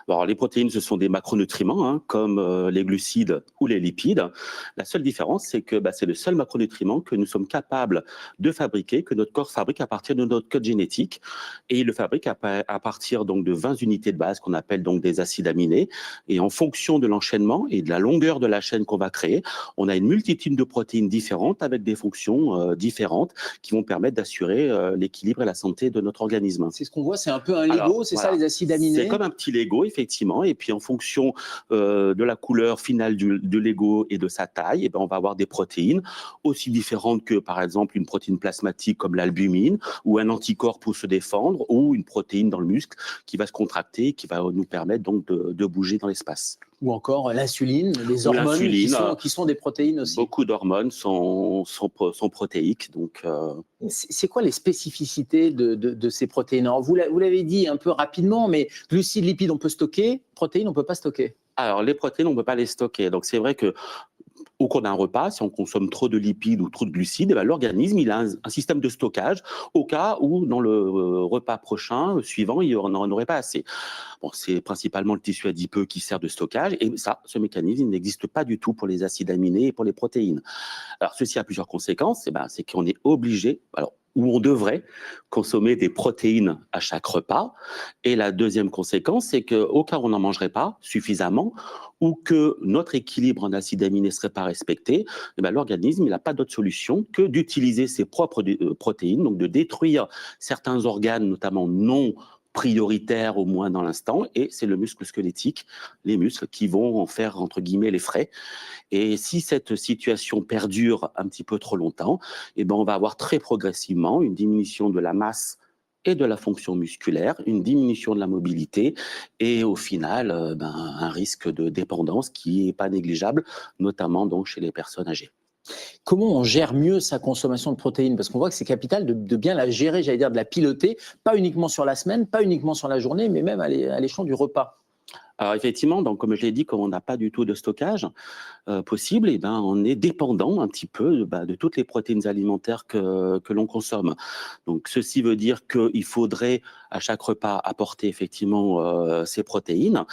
Alors, les protéines, ce sont des macronutriments, comme les glucides ou les lipides. La seule différence, c'est que c'est le seul macronutriment que nous sommes capables de fabriquer, que notre corps fabrique à partir de notre code génétique. Et il le fabrique à partir donc, de 20 unités de base qu'on appelle donc des acides aminés. Et en fonction de l'enchaînement et de la longueur de la chaîne qu'on va créer, on a une multitude de protéines différentes avec des fonctions différentes qui vont permettre d'assurer l'équilibre et la santé de notre organisme. C'est ce qu'on voit, c'est un peu un Lego, c'est voilà. ça, les acides aminés? C'est comme un petit Lego, effectivement. Et puis, en fonction de la couleur finale du Lego et de sa taille, on va avoir des protéines aussi différentes que, par exemple, une protéine plasmatique comme l'albumine ou un anticorps pour se défendre ou une protéine dans le muscle qui va se contracter et qui va nous permettre donc de bouger dans l'espace. Ou encore l'insuline, les hormones qui sont des protéines aussi. Beaucoup d'hormones sont protéiques. Donc, c'est quoi les spécificités de ces protéines? Alors, vous l'avez dit un peu rapidement, mais glucides, lipides, on peut stocker, protéines, on ne peut pas stocker. Alors, les protéines, on ne peut pas les stocker. Donc, c'est vrai que au cours d'un repas, si on consomme trop de lipides ou trop de glucides, l'organisme il a un système de stockage au cas où dans le repas prochain, suivant, il n'en aurait pas assez. Bon, c'est principalement le tissu adipeux qui sert de stockage et ça, ce mécanisme n'existe pas du tout pour les acides aminés et pour les protéines. Alors, ceci a plusieurs conséquences. C'est qu'on est obligé, où on devrait consommer des protéines à chaque repas. Et la deuxième conséquence, c'est qu'au cas où on n'en mangerait pas suffisamment ou que notre équilibre en acides aminés ne serait pas respecté, l'organisme n'a pas d'autre solution que d'utiliser ses propres protéines, donc de détruire certains organes, notamment non prioritaire au moins dans l'instant, et c'est le muscle squelettique, les muscles qui vont en faire entre guillemets les frais. Et si cette situation perdure un petit peu trop longtemps, on va avoir très progressivement une diminution de la masse et de la fonction musculaire, une diminution de la mobilité et au final un risque de dépendance qui n'est pas négligeable, notamment donc chez les personnes âgées. Comment on gère mieux sa consommation de protéines? Parce qu'on voit que c'est capital de bien la gérer, j'allais dire de la piloter, pas uniquement sur la semaine, pas uniquement sur la journée, mais même à l'échelon du repas. Alors effectivement, donc, comme je l'ai dit, comme on n'a pas du tout de stockage possible, on est dépendant un petit peu de toutes les protéines alimentaires que l'on consomme. Donc ceci veut dire qu'il faudrait à chaque repas apporter effectivement ces protéines.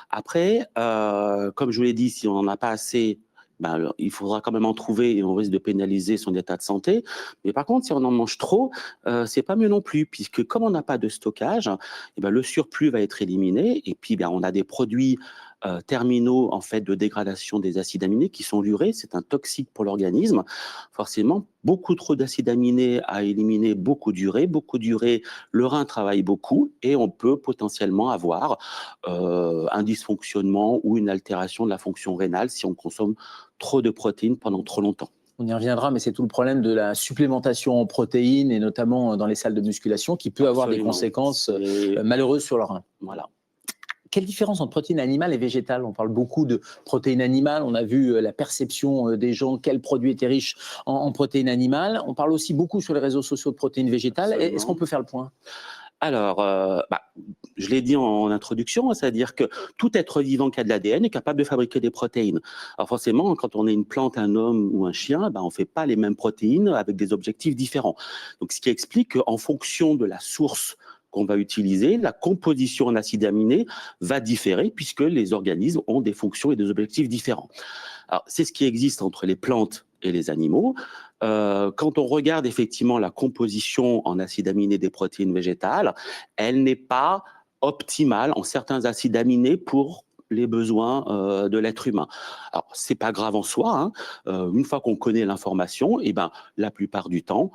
Après, comme je vous l'ai dit, si on n'en a pas assez, il faudra quand même en trouver et on risque de pénaliser son état de santé. Mais par contre, si on en mange trop, c'est pas mieux non plus, puisque comme on n'a pas de stockage, le surplus va être éliminé et puis on a des produits terminaux en fait de dégradation des acides aminés qui sont l'urée, c'est un toxique pour l'organisme. Forcément, beaucoup trop d'acides aminés à éliminer beaucoup d'urée, le rein travaille beaucoup et on peut potentiellement avoir un dysfonctionnement ou une altération de la fonction rénale si on consomme trop de protéines pendant trop longtemps. On y reviendra, mais c'est tout le problème de la supplémentation en protéines et notamment dans les salles de musculation qui peut avoir des conséquences malheureuses sur le rein. Voilà. quelle différence entre protéines animales et végétales? On parle beaucoup de protéines animales, on a vu la perception des gens, quels produits étaient riches en protéines animales. On parle aussi beaucoup sur les réseaux sociaux de protéines végétales. Absolument. Est-ce qu'on peut faire le point? Alors, je l'ai dit en introduction, c'est-à-dire que tout être vivant qui a de l'ADN est capable de fabriquer des protéines. Alors forcément, quand on est une plante, un homme ou un chien, on ne fait pas les mêmes protéines avec des objectifs différents. Donc, ce qui explique qu'en fonction de la source qu'on va utiliser, la composition en acides aminés va différer puisque les organismes ont des fonctions et des objectifs différents. Alors, c'est ce qui existe entre les plantes et les animaux. Quand on regarde effectivement la composition en acides aminés des protéines végétales, elle n'est pas optimale en certains acides aminés pour les besoins de l'être humain. Alors, c'est pas grave en soi, hein. Une fois qu'on connaît l'information, la plupart du temps,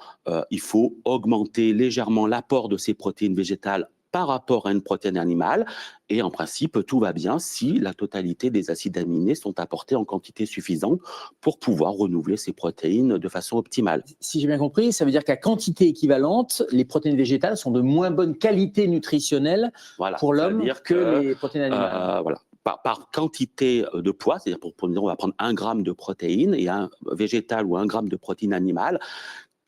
il faut augmenter légèrement l'apport de ces protéines végétales par rapport à une protéine animale, et en principe, tout va bien si la totalité des acides aminés sont apportés en quantité suffisante pour pouvoir renouveler ces protéines de façon optimale. Si j'ai bien compris, ça veut dire qu'à quantité équivalente, les protéines végétales sont de moins bonne qualité nutritionnelle pour l'homme que les protéines animales. Voilà. Par quantité de poids, c'est-à-dire pour dire on va prendre 1 gramme de protéines et un végétal ou 1 gramme de protéines animales,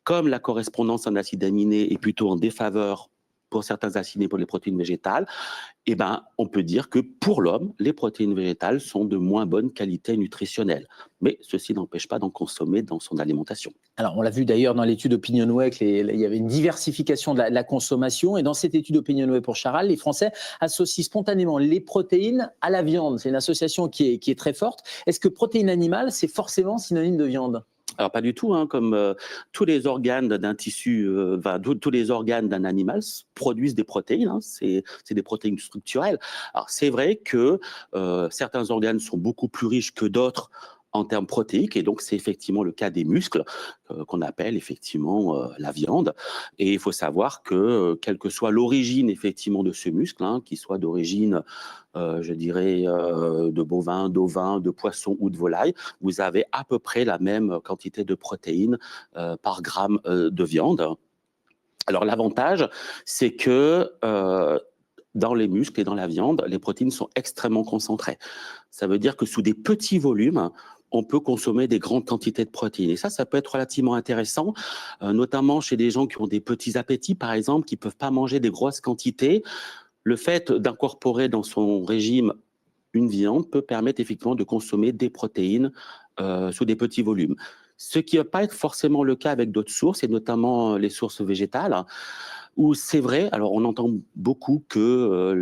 comme la correspondance en acides aminés est plutôt en défaveur pour certains acides et pour les protéines végétales, on peut dire que pour l'homme, les protéines végétales sont de moins bonne qualité nutritionnelle. Mais ceci n'empêche pas d'en consommer dans son alimentation. Alors, on l'a vu d'ailleurs dans l'étude OpinionWay qu'il y avait une diversification de la consommation. Et dans cette étude OpinionWay pour Charal, les Français associent spontanément les protéines à la viande. C'est une association qui est très forte. Est-ce que protéines animales, c'est forcément synonyme de viande ? Alors pas du tout, hein, comme tous les organes d'un tissu, tous les organes d'un animal produisent des protéines, hein, c'est des protéines structurelles. Alors c'est vrai que certains organes sont beaucoup plus riches que d'autres en termes protéiques, et donc c'est effectivement le cas des muscles qu'on appelle effectivement la viande. Et il faut savoir que quelle que soit l'origine effectivement de ce muscle, hein, qu'il soit d'origine je dirais de bovin, d'ovin, de poisson ou de volaille, vous avez à peu près la même quantité de protéines par gramme de viande. Alors l'avantage, c'est que dans les muscles et dans la viande, les protéines sont extrêmement concentrées. Ça veut dire que sous des petits volumes, on peut consommer des grandes quantités de protéines. Et ça peut être relativement intéressant, notamment chez des gens qui ont des petits appétits, par exemple, qui ne peuvent pas manger des grosses quantités. Le fait d'incorporer dans son régime une viande peut permettre effectivement de consommer des protéines sous des petits volumes. Ce qui ne va pas être forcément le cas avec d'autres sources, et notamment les sources végétales, où c'est vrai, alors on entend beaucoup que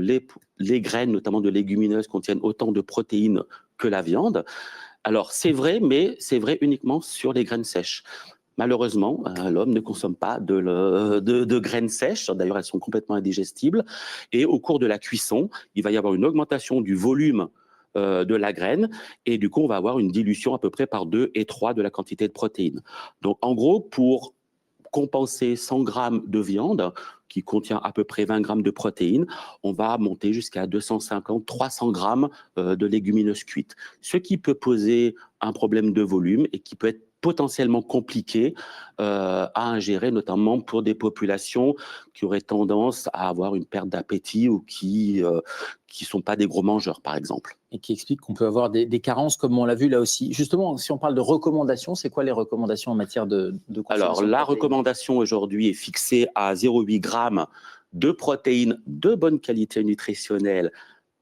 les graines, notamment de légumineuses, contiennent autant de protéines que la viande. Alors c'est vrai, mais c'est vrai uniquement sur les graines sèches. Malheureusement, l'homme ne consomme pas de graines sèches. D'ailleurs, elles sont complètement indigestibles. Et au cours de la cuisson, il va y avoir une augmentation du volume de la graine. Et du coup, on va avoir une dilution à peu près par 2 et 3 de la quantité de protéines. Donc, en gros, pour compenser 100 grammes de viande, qui contient à peu près 20 grammes de protéines, on va monter jusqu'à 250-300 grammes de légumineuses cuites. Ce qui peut poser un problème de volume et qui peut être potentiellement compliqué à ingérer, notamment pour des populations qui auraient tendance à avoir une perte d'appétit ou qui sont pas des gros mangeurs, par exemple. Et qui explique qu'on peut avoir des carences, comme on l'a vu là aussi. Justement, si on parle de recommandations, c'est quoi les recommandations en matière de consommation? Alors, la recommandation aujourd'hui est fixée à 0,8 grammes de protéines de bonne qualité nutritionnelle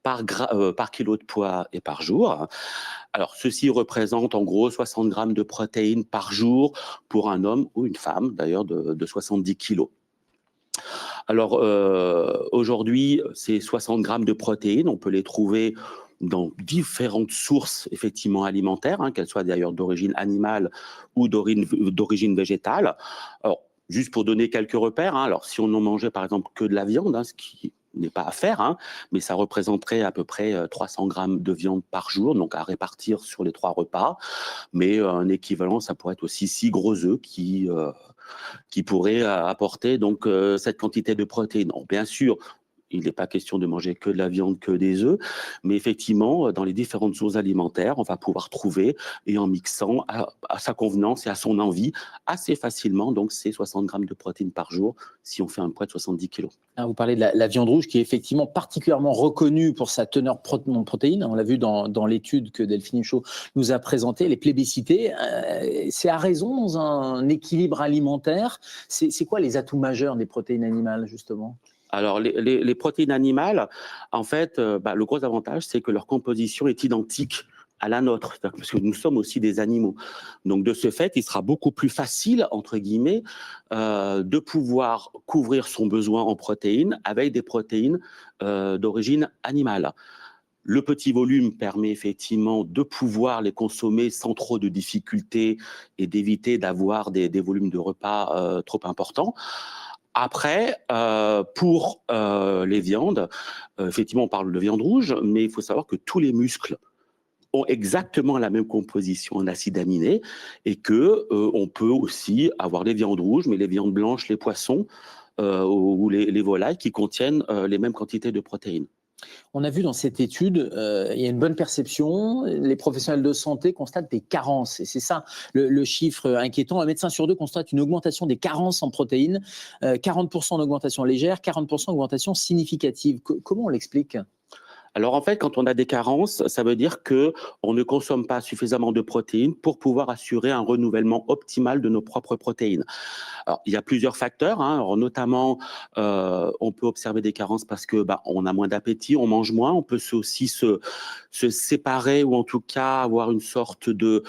par kilo de poids et par jour. Alors, ceci représente en gros 60 grammes de protéines par jour pour un homme ou une femme, d'ailleurs, de 70 kilos. Alors, aujourd'hui, ces 60 grammes de protéines, on peut les trouver dans différentes sources effectivement alimentaires, hein, qu'elles soient d'ailleurs d'origine animale ou d'origine végétale. Alors, juste pour donner quelques repères, hein, alors si on en mangeait par exemple que de la viande, hein, ce qui n'est pas à faire, hein, mais ça représenterait à peu près 300 grammes de viande par jour, donc à répartir sur les 3 repas. Mais un équivalent, ça pourrait être aussi 6 gros œufs qui pourraient apporter donc cette quantité de protéines. Donc, bien sûr, il n'est pas question de manger que de la viande, que des œufs, mais effectivement, dans les différentes sources alimentaires, on va pouvoir trouver, et en mixant à sa convenance et à son envie, assez facilement, donc c'est 60 grammes de protéines par jour, si on fait un poids de 70 kg. Vous parlez de la viande rouge qui est effectivement particulièrement reconnue pour sa teneur en protéines. On l'a vu dans l'étude que Delphine Huchot nous a présentée, les plébiscités. C'est à raison dans un équilibre alimentaire. C'est quoi les atouts majeurs des protéines animales, justement ? Alors, les protéines animales, en fait, le gros avantage, c'est que leur composition est identique à la nôtre, parce que nous sommes aussi des animaux. Donc, de ce fait, il sera beaucoup plus facile, entre guillemets, de pouvoir couvrir son besoin en protéines avec des protéines d'origine animale. Le petit volume permet effectivement de pouvoir les consommer sans trop de difficultés et d'éviter d'avoir des volumes de repas trop importants. Après, pour les viandes, effectivement, on parle de viande rouge, mais il faut savoir que tous les muscles ont exactement la même composition en acides aminés et que on peut aussi avoir les viandes rouges, mais les viandes blanches, les poissons ou les volailles qui contiennent les mêmes quantités de protéines. On a vu dans cette étude, il y a une bonne perception. Les professionnels de santé constatent des carences. Et c'est ça le chiffre inquiétant. Un médecin sur deux constate une augmentation des carences en protéines. 40% d'augmentation légère, 40% d'augmentation significative. Comment on l'explique ? Alors en fait, quand on a des carences, ça veut dire qu'on ne consomme pas suffisamment de protéines pour pouvoir assurer un renouvellement optimal de nos propres protéines. Alors, il y a plusieurs facteurs, hein. Alors, notamment, on peut observer des carences parce que on a moins d'appétit, on mange moins, on peut aussi se séparer ou en tout cas avoir une sorte de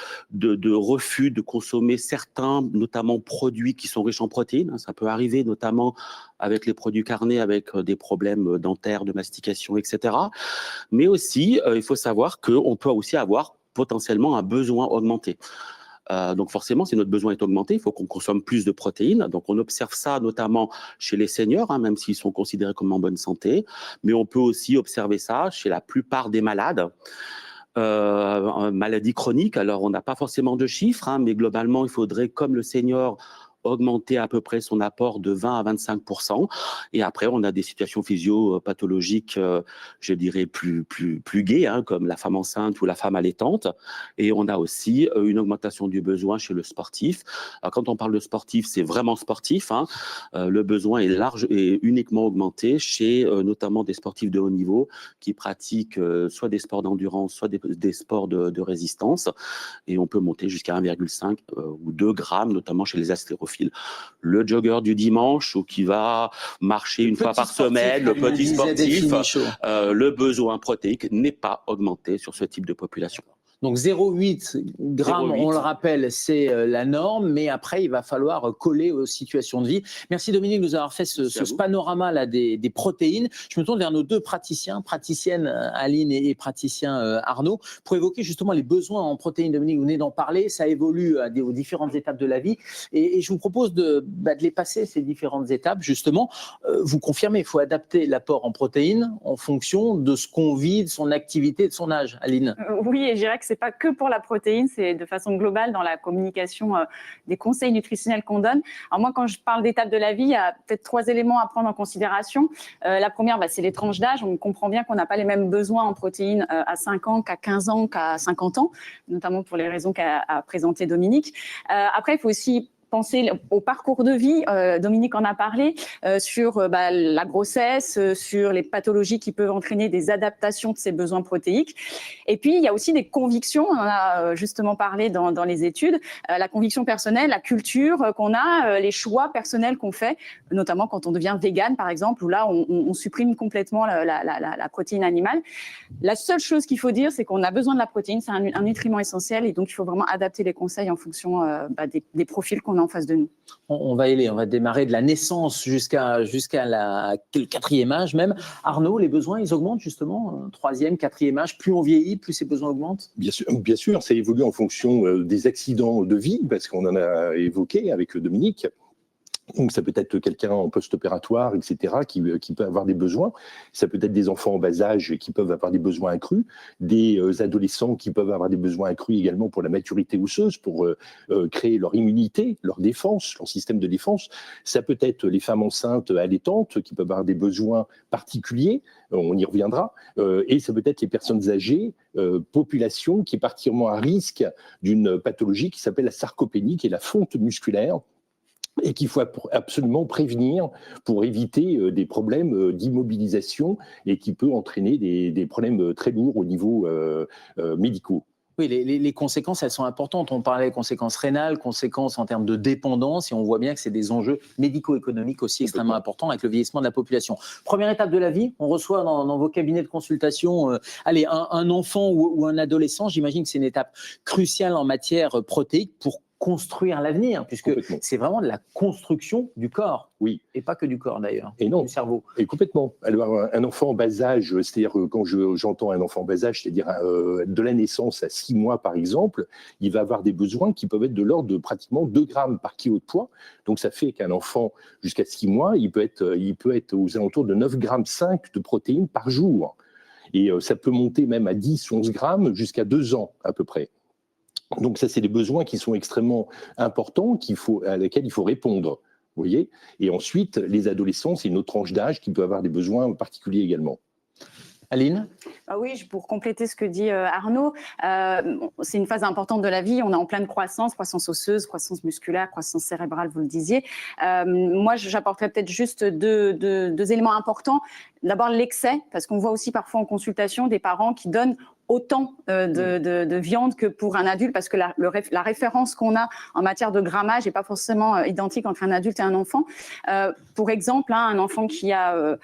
refus de consommer certains, notamment produits qui sont riches en protéines. Ça peut arriver notamment avec les produits carnés, avec des problèmes dentaires, de mastication, etc. Mais aussi, il faut savoir qu'on peut aussi avoir potentiellement un besoin augmenté. Donc forcément, si notre besoin est augmenté, il faut qu'on consomme plus de protéines. Donc on observe ça notamment chez les seniors, hein, même s'ils sont considérés comme en bonne santé. Mais on peut aussi observer ça chez la plupart des malades. Maladies chroniques, alors on n'a pas forcément de chiffres, hein, mais globalement, il faudrait, comme le senior, augmenter à peu près son apport de 20 à 25%. Et après, on a des situations physio-pathologiques, je dirais, plus gaies, hein, comme la femme enceinte ou la femme allaitante. Et on a aussi une augmentation du besoin chez le sportif. Alors, quand on parle de sportif, c'est vraiment sportif, hein. Le besoin est large et uniquement augmenté chez notamment des sportifs de haut niveau qui pratiquent soit des sports d'endurance, soit des sports de résistance. Et on peut monter jusqu'à 1,5 ou 2 grammes, notamment chez les haltérophiles. Le jogger du dimanche ou qui va marcher une fois par semaine, le petit sportif, le besoin protéique n'est pas augmenté sur ce type de population. Donc 0,8 grammes, 0,8. On le rappelle, c'est la norme, mais après, il va falloir coller aux situations de vie. Merci Dominique de nous avoir fait ce panorama là, des protéines. Je me tourne vers nos deux praticiennes Aline et praticien Arnaud, pour évoquer justement les besoins en protéines. Dominique, vous venez d'en parler, ça évolue aux différentes étapes de la vie. Et je vous propose de les passer, ces différentes étapes, justement. Vous confirmez, il faut adapter l'apport en protéines en fonction de ce qu'on vit, de son activité, de son âge. Aline. Oui, et je dirais que c'est pas que pour la protéine, c'est de façon globale dans la communication des conseils nutritionnels qu'on donne. Alors moi, quand je parle d'étapes de la vie, il y a peut-être 3 éléments à prendre en considération. La première, c'est les tranches d'âge. On comprend bien qu'on n'a pas les mêmes besoins en protéines à 5 ans qu'à 15 ans, qu'à 50 ans, notamment pour les raisons qu'a présenté Dominique. Après, il faut aussi penser au parcours de vie, Dominique en a parlé, sur la grossesse, sur les pathologies qui peuvent entraîner des adaptations de ces besoins protéiques. Et puis, il y a aussi des convictions, on en a justement parlé dans les études, la conviction personnelle, la culture qu'on a, les choix personnels qu'on fait, notamment quand on devient végane, par exemple, où là, on supprime complètement la protéine animale. La seule chose qu'il faut dire, c'est qu'on a besoin de la protéine, c'est un nutriment essentiel, et donc il faut vraiment adapter les conseils en fonction des profils qu'on a en face de nous. On va démarrer de la naissance jusqu'à le 4e âge même. Arnaud, les besoins, ils augmentent justement, 3e, 4e âge, plus on vieillit, plus ces besoins augmentent? Bien sûr, ça évolue en fonction des accidents de vie, parce qu'on en a évoqué avec Dominique. Donc, ça peut être quelqu'un en post-opératoire, etc., qui peut avoir des besoins. Ça peut être des enfants en bas âge qui peuvent avoir des besoins accrus, des adolescents qui peuvent avoir des besoins accrus également pour la maturité osseuse, pour créer leur immunité, leur défense, leur système de défense. Ça peut être les femmes enceintes allaitantes qui peuvent avoir des besoins particuliers, on y reviendra. Et ça peut être les personnes âgées, population qui est particulièrement à risque d'une pathologie qui s'appelle la sarcopénie, qui est la fonte musculaire, et qu'il faut absolument prévenir pour éviter des problèmes d'immobilisation et qui peut entraîner des problèmes très lourds au niveau médicaux. Oui, les conséquences, elles sont importantes. On parlait des conséquences rénales, conséquences en termes de dépendance, et on voit bien que c'est des enjeux médico-économiques aussi extrêmement importants avec le vieillissement de la population. Première étape de la vie, on reçoit dans vos cabinets de consultation un enfant ou un adolescent. J'imagine que c'est une étape cruciale en matière protéique pour construire l'avenir, puisque c'est vraiment de la construction du corps. Oui. Et pas que du corps d'ailleurs, et non, du cerveau. Et complètement. Alors, un enfant en bas âge, c'est-à-dire quand j'entends un enfant en bas âge, c'est-à-dire de la naissance à 6 mois par exemple, il va avoir des besoins qui peuvent être de l'ordre de pratiquement 2 grammes par kilo de poids. Donc ça fait qu'un enfant jusqu'à 6 mois, il peut être aux alentours de 9,5 grammes de protéines par jour. Et ça peut monter même à 10, 11 grammes jusqu'à 2 ans à peu près. Donc ça, c'est des besoins qui sont extrêmement importants, à lesquels il faut répondre. Vous voyez ? Et ensuite, les adolescents, c'est une autre tranche d'âge qui peut avoir des besoins particuliers également. Aline ? Oui, pour compléter ce que dit Arnaud, c'est une phase importante de la vie. On est en pleine croissance osseuse, croissance musculaire, croissance cérébrale, vous le disiez. Moi, j'apporterais peut-être juste deux éléments importants. D'abord, l'excès, parce qu'on voit aussi parfois en consultation des parents qui donnent autant de viande que pour un adulte, parce que la référence qu'on a en matière de grammage n'est pas forcément identique entre un adulte et un enfant. Pour exemple, un enfant qui a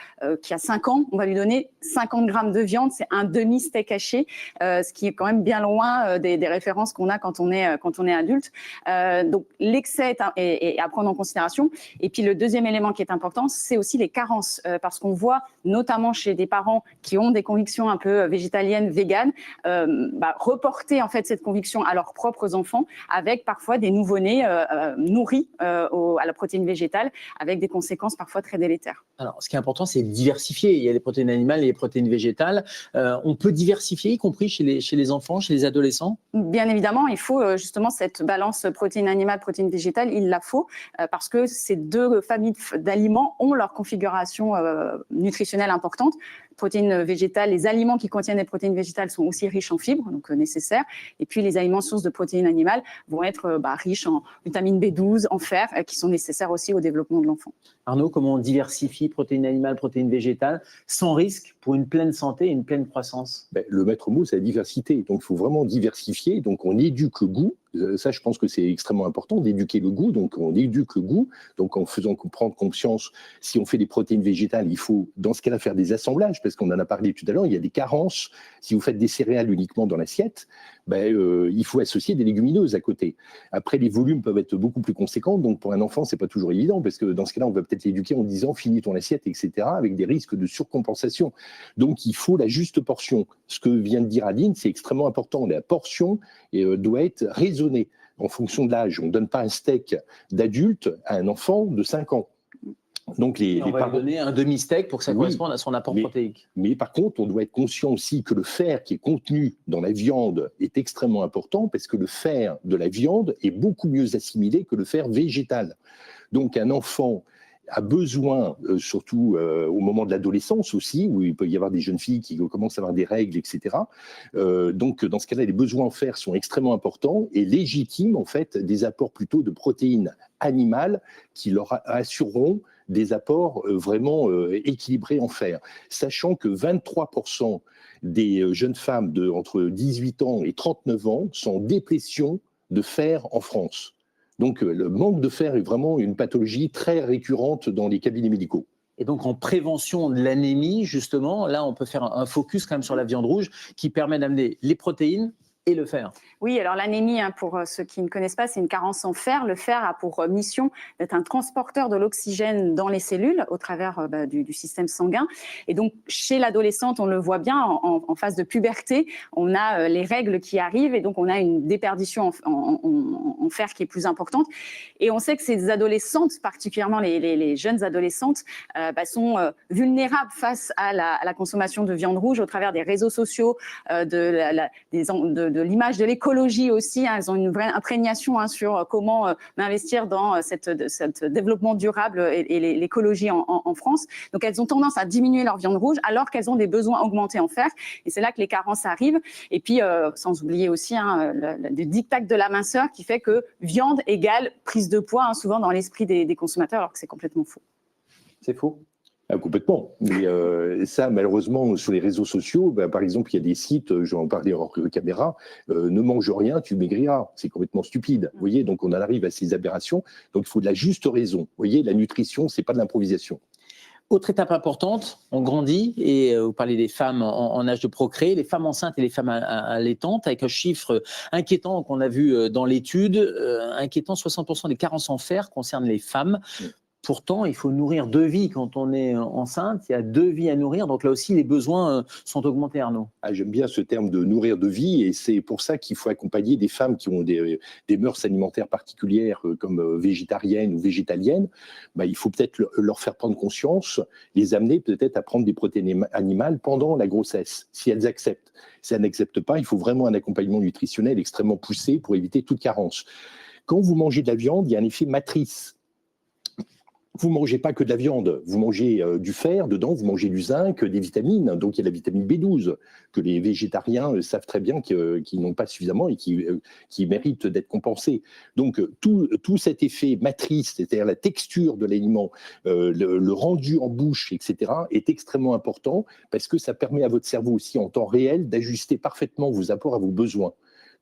5 ans, on va lui donner 50 grammes de viande, c'est un demi-steak haché, ce qui est quand même bien loin des références qu'on a quand on est adulte. Donc l'excès est à prendre en considération. Et puis le deuxième élément qui est important, c'est aussi les carences, parce qu'on voit notamment chez des parents qui ont des convictions un peu végétaliennes, véganes, reporter en fait cette conviction à leurs propres enfants, avec parfois des nouveau-nés nourris à la protéine végétale, avec des conséquences parfois très délétères. Alors, ce qui est important, c'est de diversifier. Il y a les protéines animales et les protéines végétales. On peut diversifier, y compris chez les enfants, chez les adolescents ? Bien évidemment, il faut justement cette balance protéines animales, protéines végétales, il la faut, parce que ces deux familles d'aliments ont leur configuration nutritionnelle importante. Protéines végétales, les aliments qui contiennent des protéines végétales sont aussi riches en fibres, donc nécessaires. Et puis les aliments sources de protéines animales vont être riches en vitamine B12, en fer, qui sont nécessaires aussi au développement de l'enfant. Arnaud, comment on diversifie protéines animales, protéines végétales, sans risque pour une pleine santé et une pleine croissance ? Le maître mot, c'est la diversité. Donc il faut vraiment diversifier. Donc on éduque le goût. Ça, je pense que c'est extrêmement important d'éduquer le goût. Donc, on éduque le goût. Donc, en faisant prendre conscience, si on fait des protéines végétales, il faut, dans ce cas-là, faire des assemblages, parce qu'on en a parlé tout à l'heure, il y a des carences. Si vous faites des céréales uniquement dans l'assiette, il faut associer des légumineuses à côté. Après, les volumes peuvent être beaucoup plus conséquents. Donc, pour un enfant, c'est pas toujours évident, parce que dans ce cas-là, on va peut-être l'éduquer en disant finis ton assiette, etc., avec des risques de surcompensation. Donc, il faut la juste portion. Ce que vient de dire Aline, c'est extrêmement important. La portion doit être raisonnée en fonction de l'âge. On ne donne pas un steak d'adulte à un enfant de 5 ans. Donc on va lui donner un demi-steak pour que ça corresponde à son apport protéique. Mais par contre, on doit être conscient aussi que le fer qui est contenu dans la viande est extrêmement important, parce que le fer de la viande est beaucoup mieux assimilé que le fer végétal. Donc un enfant a besoin, surtout au moment de l'adolescence aussi, où il peut y avoir des jeunes filles qui commencent à avoir des règles, etc. Donc, dans ce cas-là, les besoins en fer sont extrêmement importants et légitimes, en fait, des apports plutôt de protéines animales qui leur assureront des apports vraiment équilibrés en fer. Sachant que 23% des jeunes femmes entre 18 ans et 39 ans sont en déplétion de fer en France. Donc, le manque de fer est vraiment une pathologie très récurrente dans les cabinets médicaux. Et donc, en prévention de l'anémie, justement, là, on peut faire un focus quand même sur la viande rouge qui permet d'amener les protéines, et le fer. Oui, alors l'anémie, pour ceux qui ne connaissent pas, c'est une carence en fer. Le fer a pour mission d'être un transporteur de l'oxygène dans les cellules au travers du système sanguin. Et donc, chez l'adolescente, on le voit bien, en phase de puberté, on a les règles qui arrivent et donc on a une déperdition en fer qui est plus importante. Et on sait que ces adolescentes, particulièrement les jeunes adolescentes, sont vulnérables face à la consommation de viande rouge au travers des réseaux sociaux, de l'image de l'écologie aussi. Elles ont une vraie imprégnation sur comment investir dans cet développement durable et l'écologie en France. Donc elles ont tendance à diminuer leur viande rouge alors qu'elles ont des besoins augmentés en fer. Et c'est là que les carences arrivent. Et puis, sans oublier aussi le diktat de la minceur qui fait que viande égale prise de poids, souvent dans l'esprit des consommateurs, alors que c'est complètement faux. C'est faux? Complètement. Mais ça, malheureusement, sur les réseaux sociaux, par exemple, il y a des sites, je vais en parler hors caméra, ne mange rien, tu maigriras. C'est complètement stupide. Vous voyez, donc on en arrive à ces aberrations. Donc il faut de la juste raison. Vous voyez, la nutrition, c'est pas de l'improvisation. Autre étape importante, on grandit, et vous parlez des femmes en âge de procréer, les femmes enceintes et les femmes allaitantes, avec un chiffre inquiétant qu'on a vu dans l'étude, inquiétant, 60% des carences en fer concernent les femmes. Pourtant, il faut nourrir 2 vies quand on est enceinte. Il y a 2 vies à nourrir. Donc là aussi, les besoins sont augmentés, Arnaud. J'aime bien ce terme de nourrir 2 vies. Et c'est pour ça qu'il faut accompagner des femmes qui ont des mœurs alimentaires particulières, comme végétariennes ou végétaliennes. Il faut peut-être leur faire prendre conscience, les amener peut-être à prendre des protéines animales pendant la grossesse, si elles acceptent. Si elles n'acceptent pas, il faut vraiment un accompagnement nutritionnel extrêmement poussé pour éviter toute carence. Quand vous mangez de la viande, il y a un effet matrice. Vous ne mangez pas que de la viande, vous mangez du fer dedans, vous mangez du zinc, des vitamines. Donc il y a la vitamine B12 que les végétariens savent très bien qu'ils n'ont pas suffisamment et qui méritent d'être compensés. Donc tout cet effet matrice, c'est-à-dire la texture de l'aliment, le rendu en bouche, etc., est extrêmement important parce que ça permet à votre cerveau aussi en temps réel d'ajuster parfaitement vos apports à vos besoins.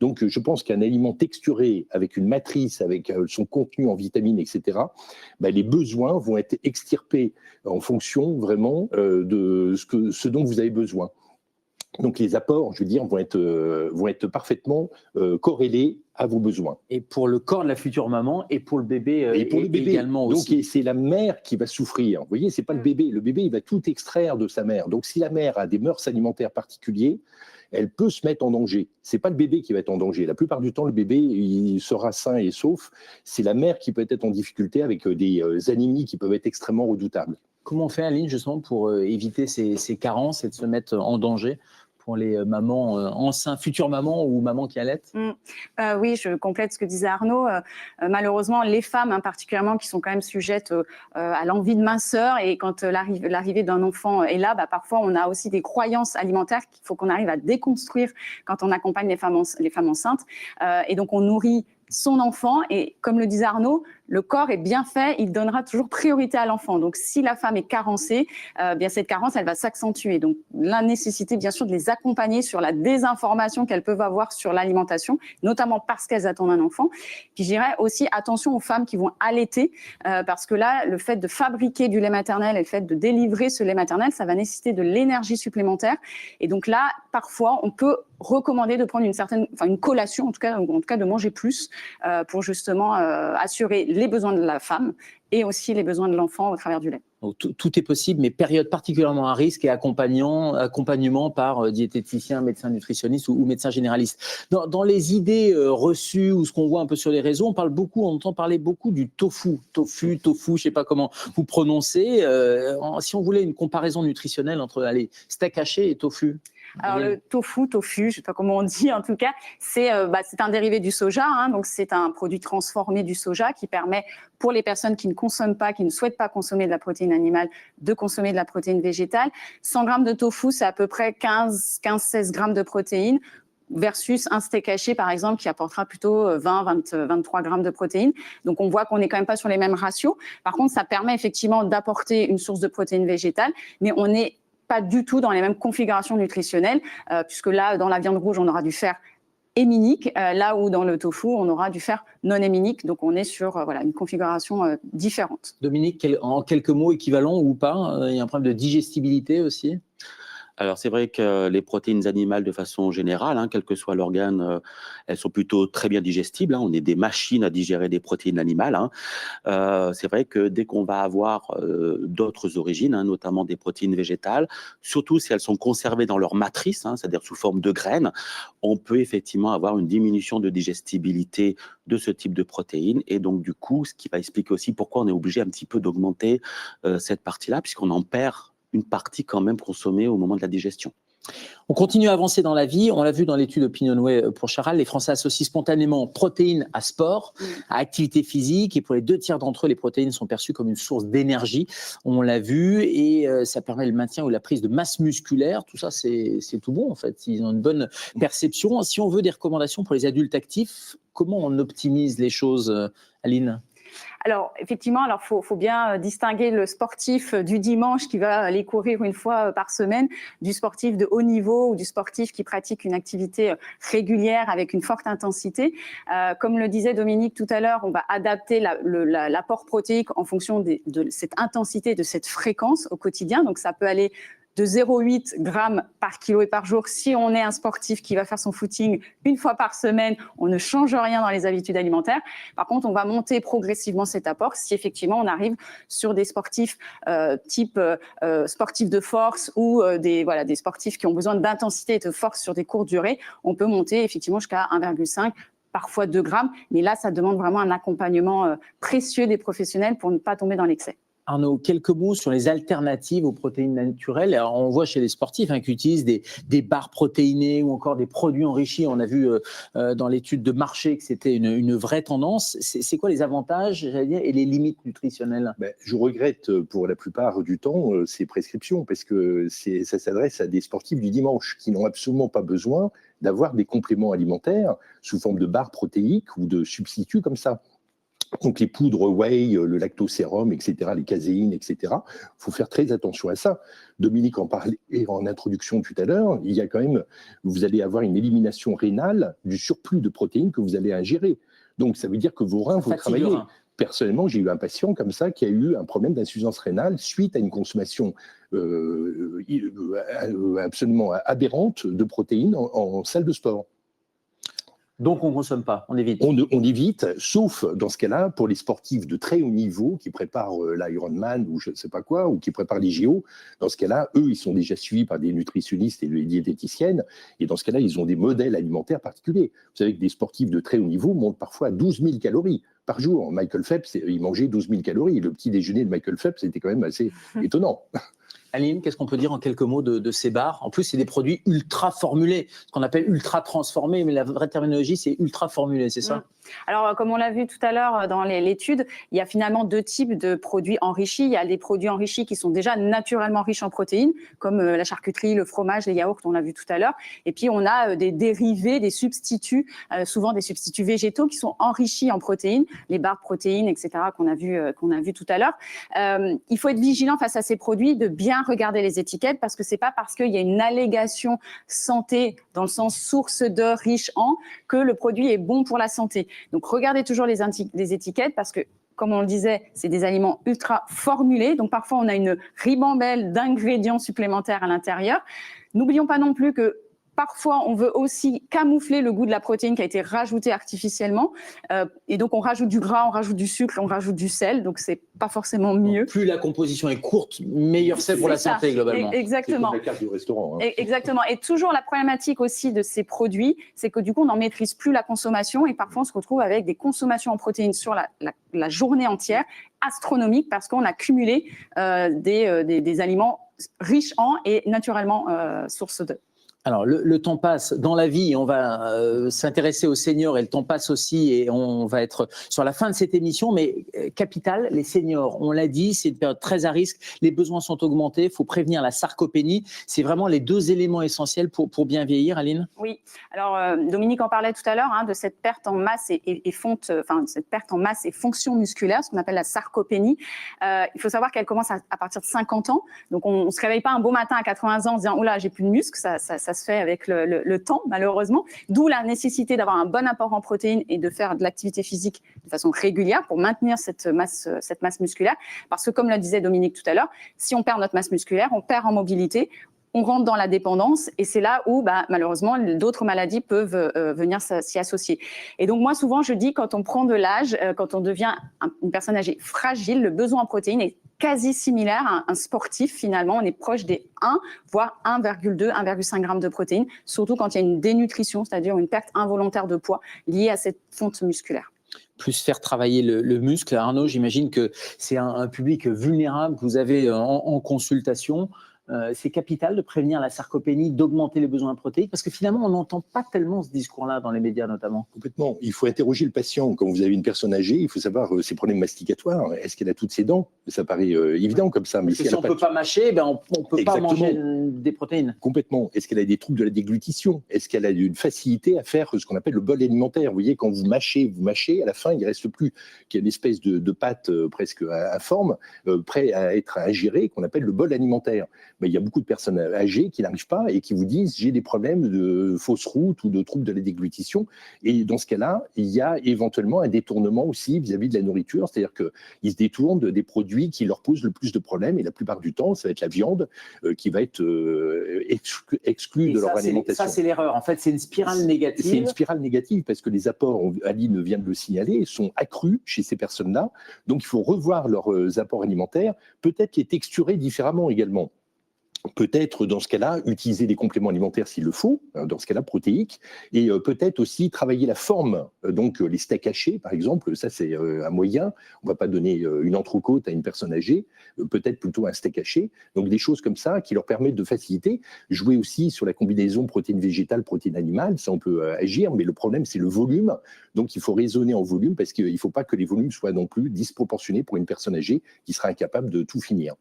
Donc, je pense qu'un aliment texturé avec une matrice, avec son contenu en vitamines, etc., les besoins vont être extirpés en fonction vraiment de ce dont vous avez besoin. Donc, les apports, je veux dire, vont être parfaitement corrélés à vos besoins. Et pour le corps de la future maman et pour le bébé, également aussi. Donc, c'est la mère qui va souffrir. Vous voyez, c'est pas le bébé. Le bébé, il va tout extraire de sa mère. Donc, si la mère a des mœurs alimentaires particulières, elle peut se mettre en danger. C'est pas le bébé qui va être en danger. La plupart du temps, le bébé, il sera sain et sauf. C'est la mère qui peut être en difficulté avec des anémies qui peuvent être extrêmement redoutables. Comment on fait, Aline, justement, pour éviter ces carences et de se mettre en danger pour les mamans enceintes, futures mamans ou mamans qui allaitent? Oui, je complète ce que disait Arnaud. Malheureusement, les femmes, particulièrement, qui sont quand même sujettes à l'envie de minceur, et quand l'arrivée d'un enfant est là, parfois on a aussi des croyances alimentaires qu'il faut qu'on arrive à déconstruire quand on accompagne les femmes enceintes. Et donc on nourrit son enfant, et comme le disait Arnaud, le corps est bien fait, il donnera toujours priorité à l'enfant. Donc si la femme est carencée, bien cette carence, elle va s'accentuer. Donc la nécessité bien sûr de les accompagner sur la désinformation qu'elles peuvent avoir sur l'alimentation, notamment parce qu'elles attendent un enfant. Puis je dirais aussi attention aux femmes qui vont allaiter, parce que là, le fait de fabriquer du lait maternel et le fait de délivrer ce lait maternel, ça va nécessiter de l'énergie supplémentaire. Et donc là, parfois, on peut recommander de prendre une collation, en tout cas de manger plus, pour justement assurer les besoins de la femme et aussi les besoins de l'enfant au travers du lait. Donc, tout est possible, mais période particulièrement à risque et accompagnement par diététicien, médecin nutritionniste ou médecin généraliste. Dans les idées reçues ou ce qu'on voit un peu sur les réseaux, on entend parler beaucoup du tofu, je ne sais pas comment vous prononcez. Si on voulait une comparaison nutritionnelle entre steak haché et tofu. Alors le tofu, je ne sais pas comment on dit en tout cas, c'est un dérivé du soja, donc c'est un produit transformé du soja qui permet pour les personnes qui ne consomment pas, qui ne souhaitent pas consommer de la protéine animale, de consommer de la protéine végétale. 100 grammes de tofu, c'est à peu près 15-16 grammes de protéines, versus un steak haché, par exemple, qui apportera plutôt 20-23 grammes de protéines. Donc, on voit qu'on n'est quand même pas sur les mêmes ratios. Par contre, ça permet effectivement d'apporter une source de protéines végétales, mais on n'est pas du tout dans les mêmes configurations nutritionnelles, puisque là, dans la viande rouge, on aura du fer héminique, là où dans le tofu, on aura du fer non héminique. Donc, on est sur une configuration différente. Dominique, en quelques mots équivalents ou pas, il y a un problème de digestibilité aussi? Alors, c'est vrai que les protéines animales, de façon générale, hein, quel que soit l'organe, elles sont plutôt très bien digestibles. Hein. On est des machines à digérer des protéines animales. Hein. C'est vrai que dès qu'on va avoir d'autres origines, hein, notamment des protéines végétales, surtout si elles sont conservées dans leur matrice, hein, c'est-à-dire sous forme de graines, on peut effectivement avoir une diminution de digestibilité de ce type de protéines. Et donc, du coup, ce qui va expliquer aussi pourquoi on est obligé un petit peu d'augmenter cette partie-là, puisqu'on en perd une partie quand même consommée au moment de la digestion. On continue à avancer dans la vie. On l'a vu dans l'étude Opinionway pour Charal, les Français associent spontanément protéines à sport, à activité physique. Et pour les 2 tiers d'entre eux, les protéines sont perçues comme une source d'énergie. On l'a vu et ça permet le maintien ou la prise de masse musculaire. Tout ça, c'est tout bon en fait. Ils ont une bonne perception. Si on veut des recommandations pour les adultes actifs, comment on optimise les choses, Aline ? Alors, effectivement, faut bien distinguer le sportif du dimanche qui va aller courir une fois par semaine du sportif de haut niveau ou du sportif qui pratique une activité régulière avec une forte intensité. Comme le disait Dominique tout à l'heure, on va adapter l'apport protéique en fonction de cette intensité, de cette fréquence au quotidien. Donc, ça peut aller de 0,8 grammes par kilo et par jour. Si on est un sportif qui va faire son footing une fois par semaine, on ne change rien dans les habitudes alimentaires. Par contre, on va monter progressivement cet apport si effectivement on arrive sur des sportifs type sportifs de force ou des sportifs qui ont besoin d'intensité et de force sur des courtes durées. On peut monter effectivement jusqu'à 1,5 parfois 2 grammes. Mais là, ça demande vraiment un accompagnement précieux des professionnels pour ne pas tomber dans l'excès. Arnaud, quelques mots sur les alternatives aux protéines naturelles. Alors, on voit chez les sportifs qui utilisent des barres protéinées ou encore des produits enrichis. On a vu dans l'étude de marché que c'était une vraie tendance. C'est quoi les avantages, j'allais dire, et les limites nutritionnelles ? Je regrette pour la plupart du temps ces prescriptions parce que ça s'adresse à des sportifs du dimanche qui n'ont absolument pas besoin d'avoir des compléments alimentaires sous forme de barres protéiques ou de substituts comme ça. Donc les poudres whey, le lactosérum, etc., les caséines, etc. Il faut faire très attention à ça. Dominique en parlait en introduction tout à l'heure. Il y a quand même, vous allez avoir une élimination rénale du surplus de protéines que vous allez ingérer. Donc ça veut dire que vos reins vont travailler. Personnellement, j'ai eu un patient comme ça qui a eu un problème d'insuffisance rénale suite à une consommation absolument aberrante de protéines en salle de sport. Donc, on ne consomme pas, on évite. On évite, sauf dans ce cas-là, pour les sportifs de très haut niveau qui préparent l'Ironman ou je ne sais pas quoi, ou qui préparent les JO. Dans ce cas-là, eux, ils sont déjà suivis par des nutritionnistes et des diététiciennes. Et dans ce cas-là, ils ont des modèles alimentaires particuliers. Vous savez que des sportifs de très haut niveau montent parfois à 12 000 calories par jour. Michael Phelps, il mangeait 12 000 calories. Le petit déjeuner de Michael Phelps, c'était quand même assez étonnant. Aline, qu'est-ce qu'on peut dire en quelques mots de ces barres ? En plus, c'est des produits ultra formulés, ce qu'on appelle ultra transformés, mais la vraie terminologie, c'est ultra formulé, c'est ça ? Alors, comme on l'a vu tout à l'heure dans l'étude, il y a finalement 2 types de produits enrichis. Il y a des produits enrichis qui sont déjà naturellement riches en protéines, comme la charcuterie, le fromage, les yaourts, on l'a vu tout à l'heure. Et puis, on a des dérivés, des substituts, souvent des substituts végétaux qui sont enrichis en protéines, les barres protéines, etc., qu'on a vu tout à l'heure. Il faut être vigilant face à ces produits, de bien regarder les étiquettes, parce que c'est pas parce qu'il y a une allégation santé, dans le sens source de, riche en, que le produit est bon pour la santé. Donc, regardez toujours les étiquettes parce que, comme on le disait, c'est des aliments ultra formulés. Donc, parfois, on a une ribambelle d'ingrédients supplémentaires à l'intérieur. N'oublions pas non plus que parfois, on veut aussi camoufler le goût de la protéine qui a été rajoutée artificiellement. Et donc, on rajoute du gras, on rajoute du sucre, on rajoute du sel. Donc, c'est pas forcément mieux. Plus la composition est courte, meilleur c'est pour la santé, globalement. C'est Exactement. comme la carte du restaurant. Exactement. Et toujours la problématique aussi de ces produits, c'est que du coup, on n'en maîtrise plus la consommation et parfois, on se retrouve avec des consommations en protéines sur la journée entière, astronomiques, parce qu'on a cumulé des aliments riches en et naturellement source de. Alors, le temps passe dans la vie, on va s'intéresser aux seniors et le temps passe aussi et on va être sur la fin de cette émission, mais capital, les seniors, on l'a dit, c'est une période très à risque, les besoins sont augmentés, il faut prévenir la sarcopénie, c'est vraiment les 2 éléments essentiels pour bien vieillir, Aline ? Oui, alors Dominique en parlait tout à l'heure, de cette perte en masse cette perte en masse et fonction musculaire, ce qu'on appelle la sarcopénie. Il faut savoir qu'elle commence à partir de 50 ans, donc on ne se réveille pas un beau matin à 80 ans en se disant « Oula, j'ai plus de muscles », ça se fait avec le temps, malheureusement. D'où la nécessité d'avoir un bon apport en protéines et de faire de l'activité physique de façon régulière pour maintenir cette masse musculaire. Parce que, comme le disait Dominique tout à l'heure, si on perd notre masse musculaire, on perd en mobilité, on rentre dans la dépendance et c'est là où, malheureusement, d'autres maladies peuvent venir s'y associer. Et donc, moi, souvent, je dis, quand on prend de l'âge, quand on devient une personne âgée fragile, le besoin en protéines est quasi similaire à un sportif, finalement. On est proche des 1, voire 1,2, 1,5 g de protéines, surtout quand il y a une dénutrition, c'est-à-dire une perte involontaire de poids liée à cette fonte musculaire. Plus faire travailler le muscle. Arnaud, j'imagine que c'est un public vulnérable que vous avez en consultation. C'est capital de prévenir la sarcopénie, d'augmenter les besoins protéiques, parce que finalement, on n'entend pas tellement ce discours-là dans les médias notamment. Complètement. Il faut interroger le patient. Quand vous avez une personne âgée, il faut savoir ses problèmes masticatoires. Est-ce qu'elle a toutes ses dents? Ça paraît évident comme ça. Mais si on ne peut pas mâcher, on ne peut pas manger des protéines. Complètement. Est-ce qu'elle a des troubles de la déglutition? Est-ce qu'elle a une facilité à faire ce qu'on appelle le bol alimentaire? Vous voyez, quand vous mâchez, à la fin, il ne reste plus qu'il y a une espèce de pâte presque informe, prêt à être ingérée, qu'on appelle le bol alimentaire. Mais il y a beaucoup de personnes âgées qui n'arrivent pas et qui vous disent j'ai des problèmes de fausse route ou de troubles de la déglutition. Et dans ce cas-là, il y a éventuellement un détournement aussi vis-à-vis de la nourriture, c'est-à-dire qu'ils se détournent des produits qui leur posent le plus de problèmes et la plupart du temps, ça va être la viande qui va être exclue de leur alimentation. Ça, c'est l'erreur. En fait, c'est une spirale négative. C'est une spirale négative parce que les apports, Aline vient de le signaler, sont accrus chez ces personnes-là. Donc, il faut revoir leurs apports alimentaires, peut-être les texturer différemment également. Peut-être, dans ce cas-là, utiliser des compléments alimentaires s'il le faut, dans ce cas-là protéiques, et peut-être aussi travailler la forme, donc les steaks hachés, par exemple, ça c'est un moyen. On ne va pas donner une entrecôte à une personne âgée, peut-être plutôt un steak haché. Donc des choses comme ça qui leur permettent de faciliter. Jouer aussi sur la combinaison protéines végétales, protéines animales, ça on peut agir, mais le problème c'est le volume. Donc il faut raisonner en volume parce qu'il ne faut pas que les volumes soient non plus disproportionnés pour une personne âgée qui sera incapable de tout finir.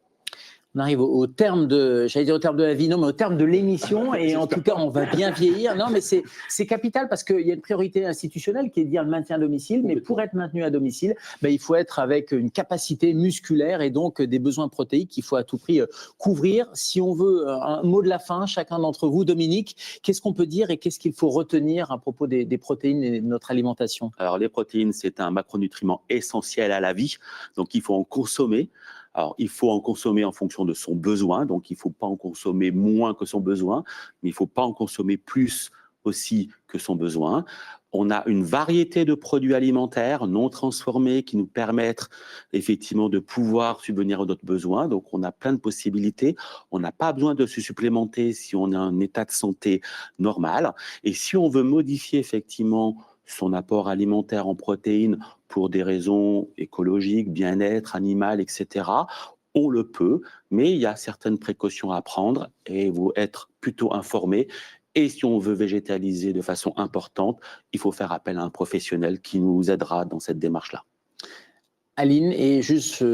On arrive au terme de, j'allais dire au terme de la vie, non, mais au terme de l'émission, et en tout cas, on va bien vieillir. Non, mais c'est capital parce qu'il y a une priorité institutionnelle qui est de dire le maintien à domicile, mais pour être maintenu à domicile, il faut être avec une capacité musculaire et donc des besoins protéiques qu'il faut à tout prix couvrir. Si on veut un mot de la fin, chacun d'entre vous, Dominique, qu'est-ce qu'on peut dire et qu'est-ce qu'il faut retenir à propos des protéines et de notre alimentation? Alors, les protéines, c'est un macronutriment essentiel à la vie, donc il faut en consommer. Alors, il faut en consommer en fonction de son besoin, donc il ne faut pas en consommer moins que son besoin, mais il ne faut pas en consommer plus aussi que son besoin. On a une variété de produits alimentaires non transformés qui nous permettent effectivement de pouvoir subvenir à notre besoin. Donc, on a plein de possibilités. On n'a pas besoin de se supplémenter si on a un état de santé normal. Et si on veut modifier effectivement son apport alimentaire en protéines pour des raisons écologiques, bien-être, animal, etc., on le peut, mais il y a certaines précautions à prendre et vous être plutôt informé. Et si on veut végétaliser de façon importante, il faut faire appel à un professionnel qui nous aidera dans cette démarche-là. Aline, et juste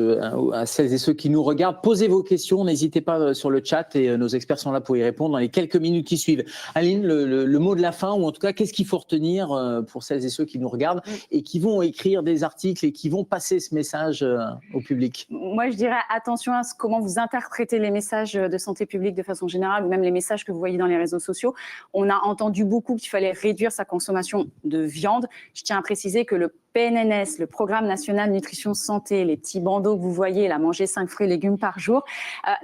à celles et ceux qui nous regardent, posez vos questions, n'hésitez pas sur le chat et nos experts sont là pour y répondre dans les quelques minutes qui suivent. Aline, le mot de la fin, ou en tout cas, qu'est-ce qu'il faut retenir pour celles et ceux qui nous regardent et qui vont écrire des articles et qui vont passer ce message au public? Moi, je dirais attention à comment vous interprétez les messages de santé publique de façon générale ou même les messages que vous voyez dans les réseaux sociaux. On a entendu beaucoup qu'il fallait réduire sa consommation de viande. Je tiens à préciser que le PNNS, le Programme National Nutrition Santé, les petits bandeaux que vous voyez, là, manger 5 fruits et légumes par jour,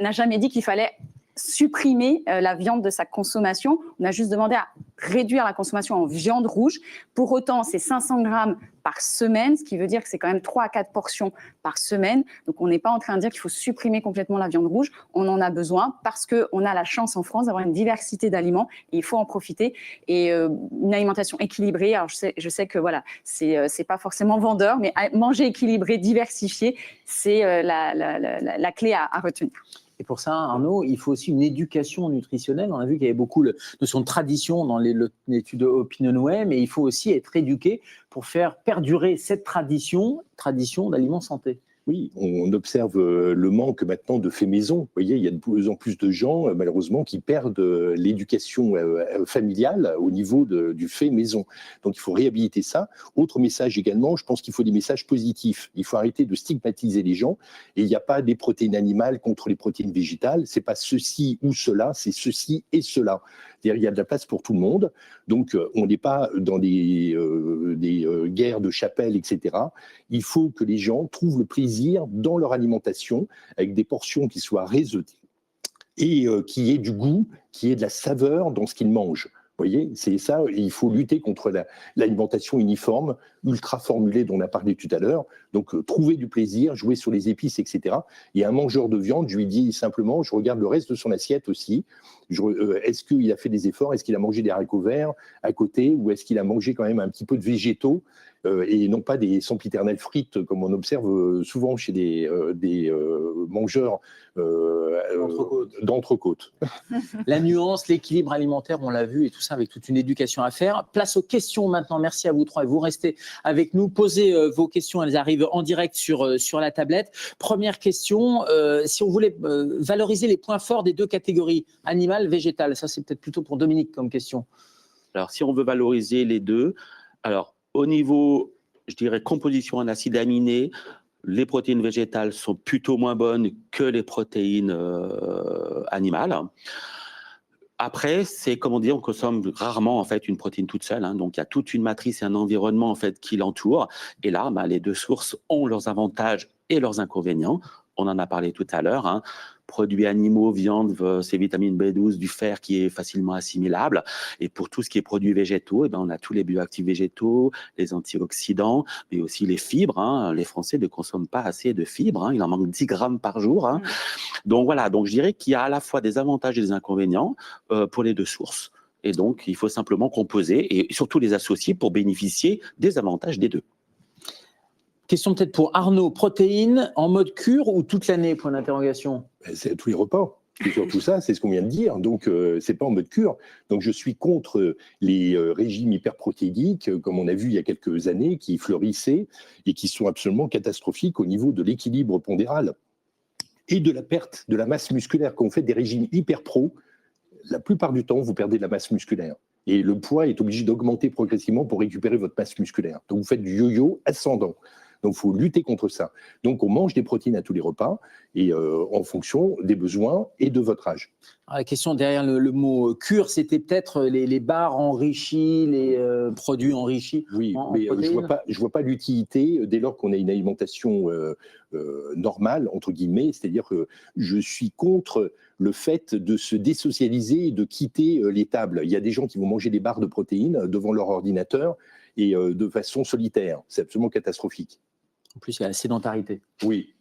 n'a jamais dit qu'il fallait supprimer la viande de sa consommation. On a juste demandé à réduire la consommation en viande rouge. Pour autant, c'est 500 grammes par semaine, ce qui veut dire que c'est quand même 3 à 4 portions par semaine. Donc, on n'est pas en train de dire qu'il faut supprimer complètement la viande rouge. On en a besoin parce qu'on a la chance en France d'avoir une diversité d'aliments et il faut en profiter. Et une alimentation équilibrée, alors je sais que voilà, c'est pas forcément vendeur, mais manger équilibré, diversifié, c'est la clé à retenir. Et pour ça, Arnaud, il faut aussi une éducation nutritionnelle. On a vu qu'il y avait beaucoup de notions de tradition dans l'étude Opinionway, mais il faut aussi être éduqué pour faire perdurer cette tradition d'aliments santé. Oui, on observe le manque maintenant de faits maison. Vous voyez, il y a de plus en plus de gens, malheureusement, qui perdent l'éducation familiale au niveau du fait maison. Donc, il faut réhabiliter ça. Autre message également, je pense qu'il faut des messages positifs. Il faut arrêter de stigmatiser les gens. Et il n'y a pas des protéines animales contre les protéines végétales. C'est pas ceci ou cela, c'est ceci et cela. C'est-à-dire, il y a de la place pour tout le monde. Donc, on n'est pas dans des guerres de chapelle, etc. Il faut que les gens trouvent le plaisir dans leur alimentation avec des portions qui soient et qui ait du goût, qui ait de la saveur dans ce qu'ils mangent. Vous voyez, c'est ça, il faut lutter contre l'alimentation uniforme, ultra formulée dont on a parlé tout à l'heure. Donc, trouver du plaisir, jouer sur les épices, etc. Et un mangeur de viande, je lui dis simplement, je regarde le reste de son assiette aussi. Est-ce qu'il a fait des efforts? Est-ce qu'il a mangé des haricots verts à côté? Ou est-ce qu'il a mangé quand même un petit peu de végétaux et non pas des sempiternelles frites, comme on observe souvent chez des mangeurs d'entrecôte. La nuance, l'équilibre alimentaire, on l'a vu, et tout ça avec toute une éducation à faire. Place aux questions maintenant. Merci à vous trois. Vous restez avec nous. Posez vos questions, elles arrivent en direct sur la tablette. Première question, si on voulait valoriser les points forts des deux catégories, animales, végétales, ça c'est peut-être plutôt pour Dominique comme question. Alors, si on veut valoriser les deux, alors au niveau, je dirais, composition en acides aminés, les protéines végétales sont plutôt moins bonnes que les protéines animales. Après, c'est comme on dit, on consomme rarement en fait une protéine toute seule. Hein, donc, il y a toute une matrice et un environnement en fait qui l'entoure. Et là, les deux sources ont leurs avantages et leurs inconvénients. On en a parlé tout à l'heure. Hein. Produits animaux, viande, c'est vitamine B12, du fer qui est facilement assimilable. Et pour tout ce qui est produits végétaux, on a tous les bioactifs végétaux, les antioxydants, mais aussi les fibres. Hein. Les Français ne consomment pas assez de fibres. Hein. Il en manque 10 grammes par jour. Hein. Donc voilà, donc je dirais qu'il y a à la fois des avantages et des inconvénients pour les deux sources. Et donc, il faut simplement composer et surtout les associer pour bénéficier des avantages des deux. Question peut-être pour Arnaud. Protéines en mode cure ou toute l'année? Point d'interrogation. C'est à tous les repas. Et surtout ça, c'est ce qu'on vient de dire. Donc, c'est pas en mode cure. Donc, je suis contre les régimes hyperprotéiques, comme on a vu il y a quelques années, qui fleurissaient et qui sont absolument catastrophiques au niveau de l'équilibre pondéral et de la perte de la masse musculaire. Quand vous faites des régimes hyper pro, la plupart du temps, vous perdez de la masse musculaire. Et le poids est obligé d'augmenter progressivement pour récupérer votre masse musculaire. Donc, vous faites du yo-yo ascendant. Donc, il faut lutter contre ça. Donc, on mange des protéines à tous les repas et en fonction des besoins et de votre âge. Alors, la question derrière le mot cure, c'était peut-être les bars enrichis, les produits enrichis. Oui, mais je vois pas l'utilité dès lors qu'on a une alimentation normale, entre guillemets. C'est-à-dire que je suis contre le fait de se désocialiser et de quitter les tables. Il y a des gens qui vont manger des barres de protéines devant leur ordinateur et de façon solitaire. C'est absolument catastrophique. En plus, il y a la sédentarité. Oui.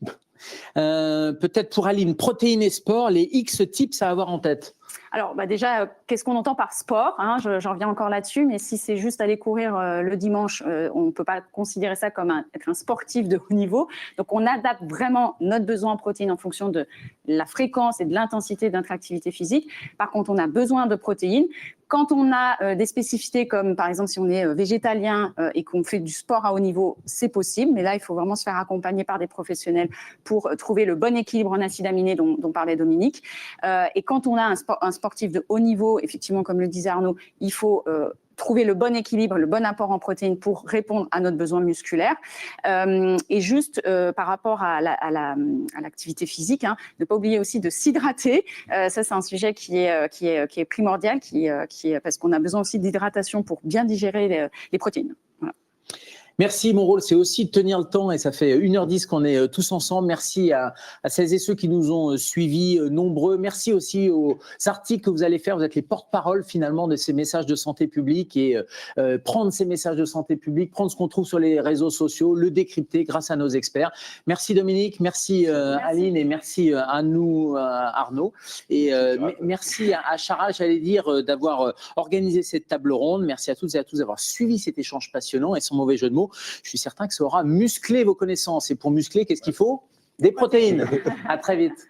Peut-être pour Aline, protéines et sport, les X tips à avoir en tête. Alors déjà, qu'est-ce qu'on entend par sport, hein, j'en reviens encore là-dessus, mais si c'est juste aller courir le dimanche, on ne peut pas considérer ça comme être un sportif de haut niveau. Donc on adapte vraiment notre besoin en protéines en fonction de la fréquence et de l'intensité de notre activité physique. Par contre, on a besoin de protéines. Quand on a des spécificités comme par exemple si on est végétalien et qu'on fait du sport à haut niveau, c'est possible, mais là il faut vraiment se faire accompagner par des professionnels pour trouver le bon équilibre en acides aminés dont parlait Dominique. Et quand on a un sportif de haut niveau, effectivement comme le disait Arnaud, il faut trouver le bon équilibre, le bon apport en protéines pour répondre à notre besoin musculaire. Et juste par rapport à l'activité physique, hein, ne pas oublier aussi de s'hydrater. Ça, c'est un sujet qui est primordial, parce qu'on a besoin aussi d'hydratation pour bien digérer les protéines. Voilà. Merci, mon rôle, c'est aussi de tenir le temps et ça fait 1h10 qu'on est tous ensemble. Merci à celles et ceux qui nous ont suivis nombreux. Merci aussi aux articles que vous allez faire. Vous êtes les porte-parole finalement de ces messages de santé publique et prendre ces messages de santé publique, prendre ce qu'on trouve sur les réseaux sociaux, le décrypter grâce à nos experts. Merci Dominique, merci Aline et merci à nous Arnaud. Et merci à Chara, j'allais dire, d'avoir organisé cette table ronde. Merci à toutes et à tous d'avoir suivi cet échange passionnant et sans mauvais jeu de mots. Je suis certain que ça aura musclé vos connaissances. Et pour muscler, qu'est-ce qu'il faut? Des protéines. À très vite.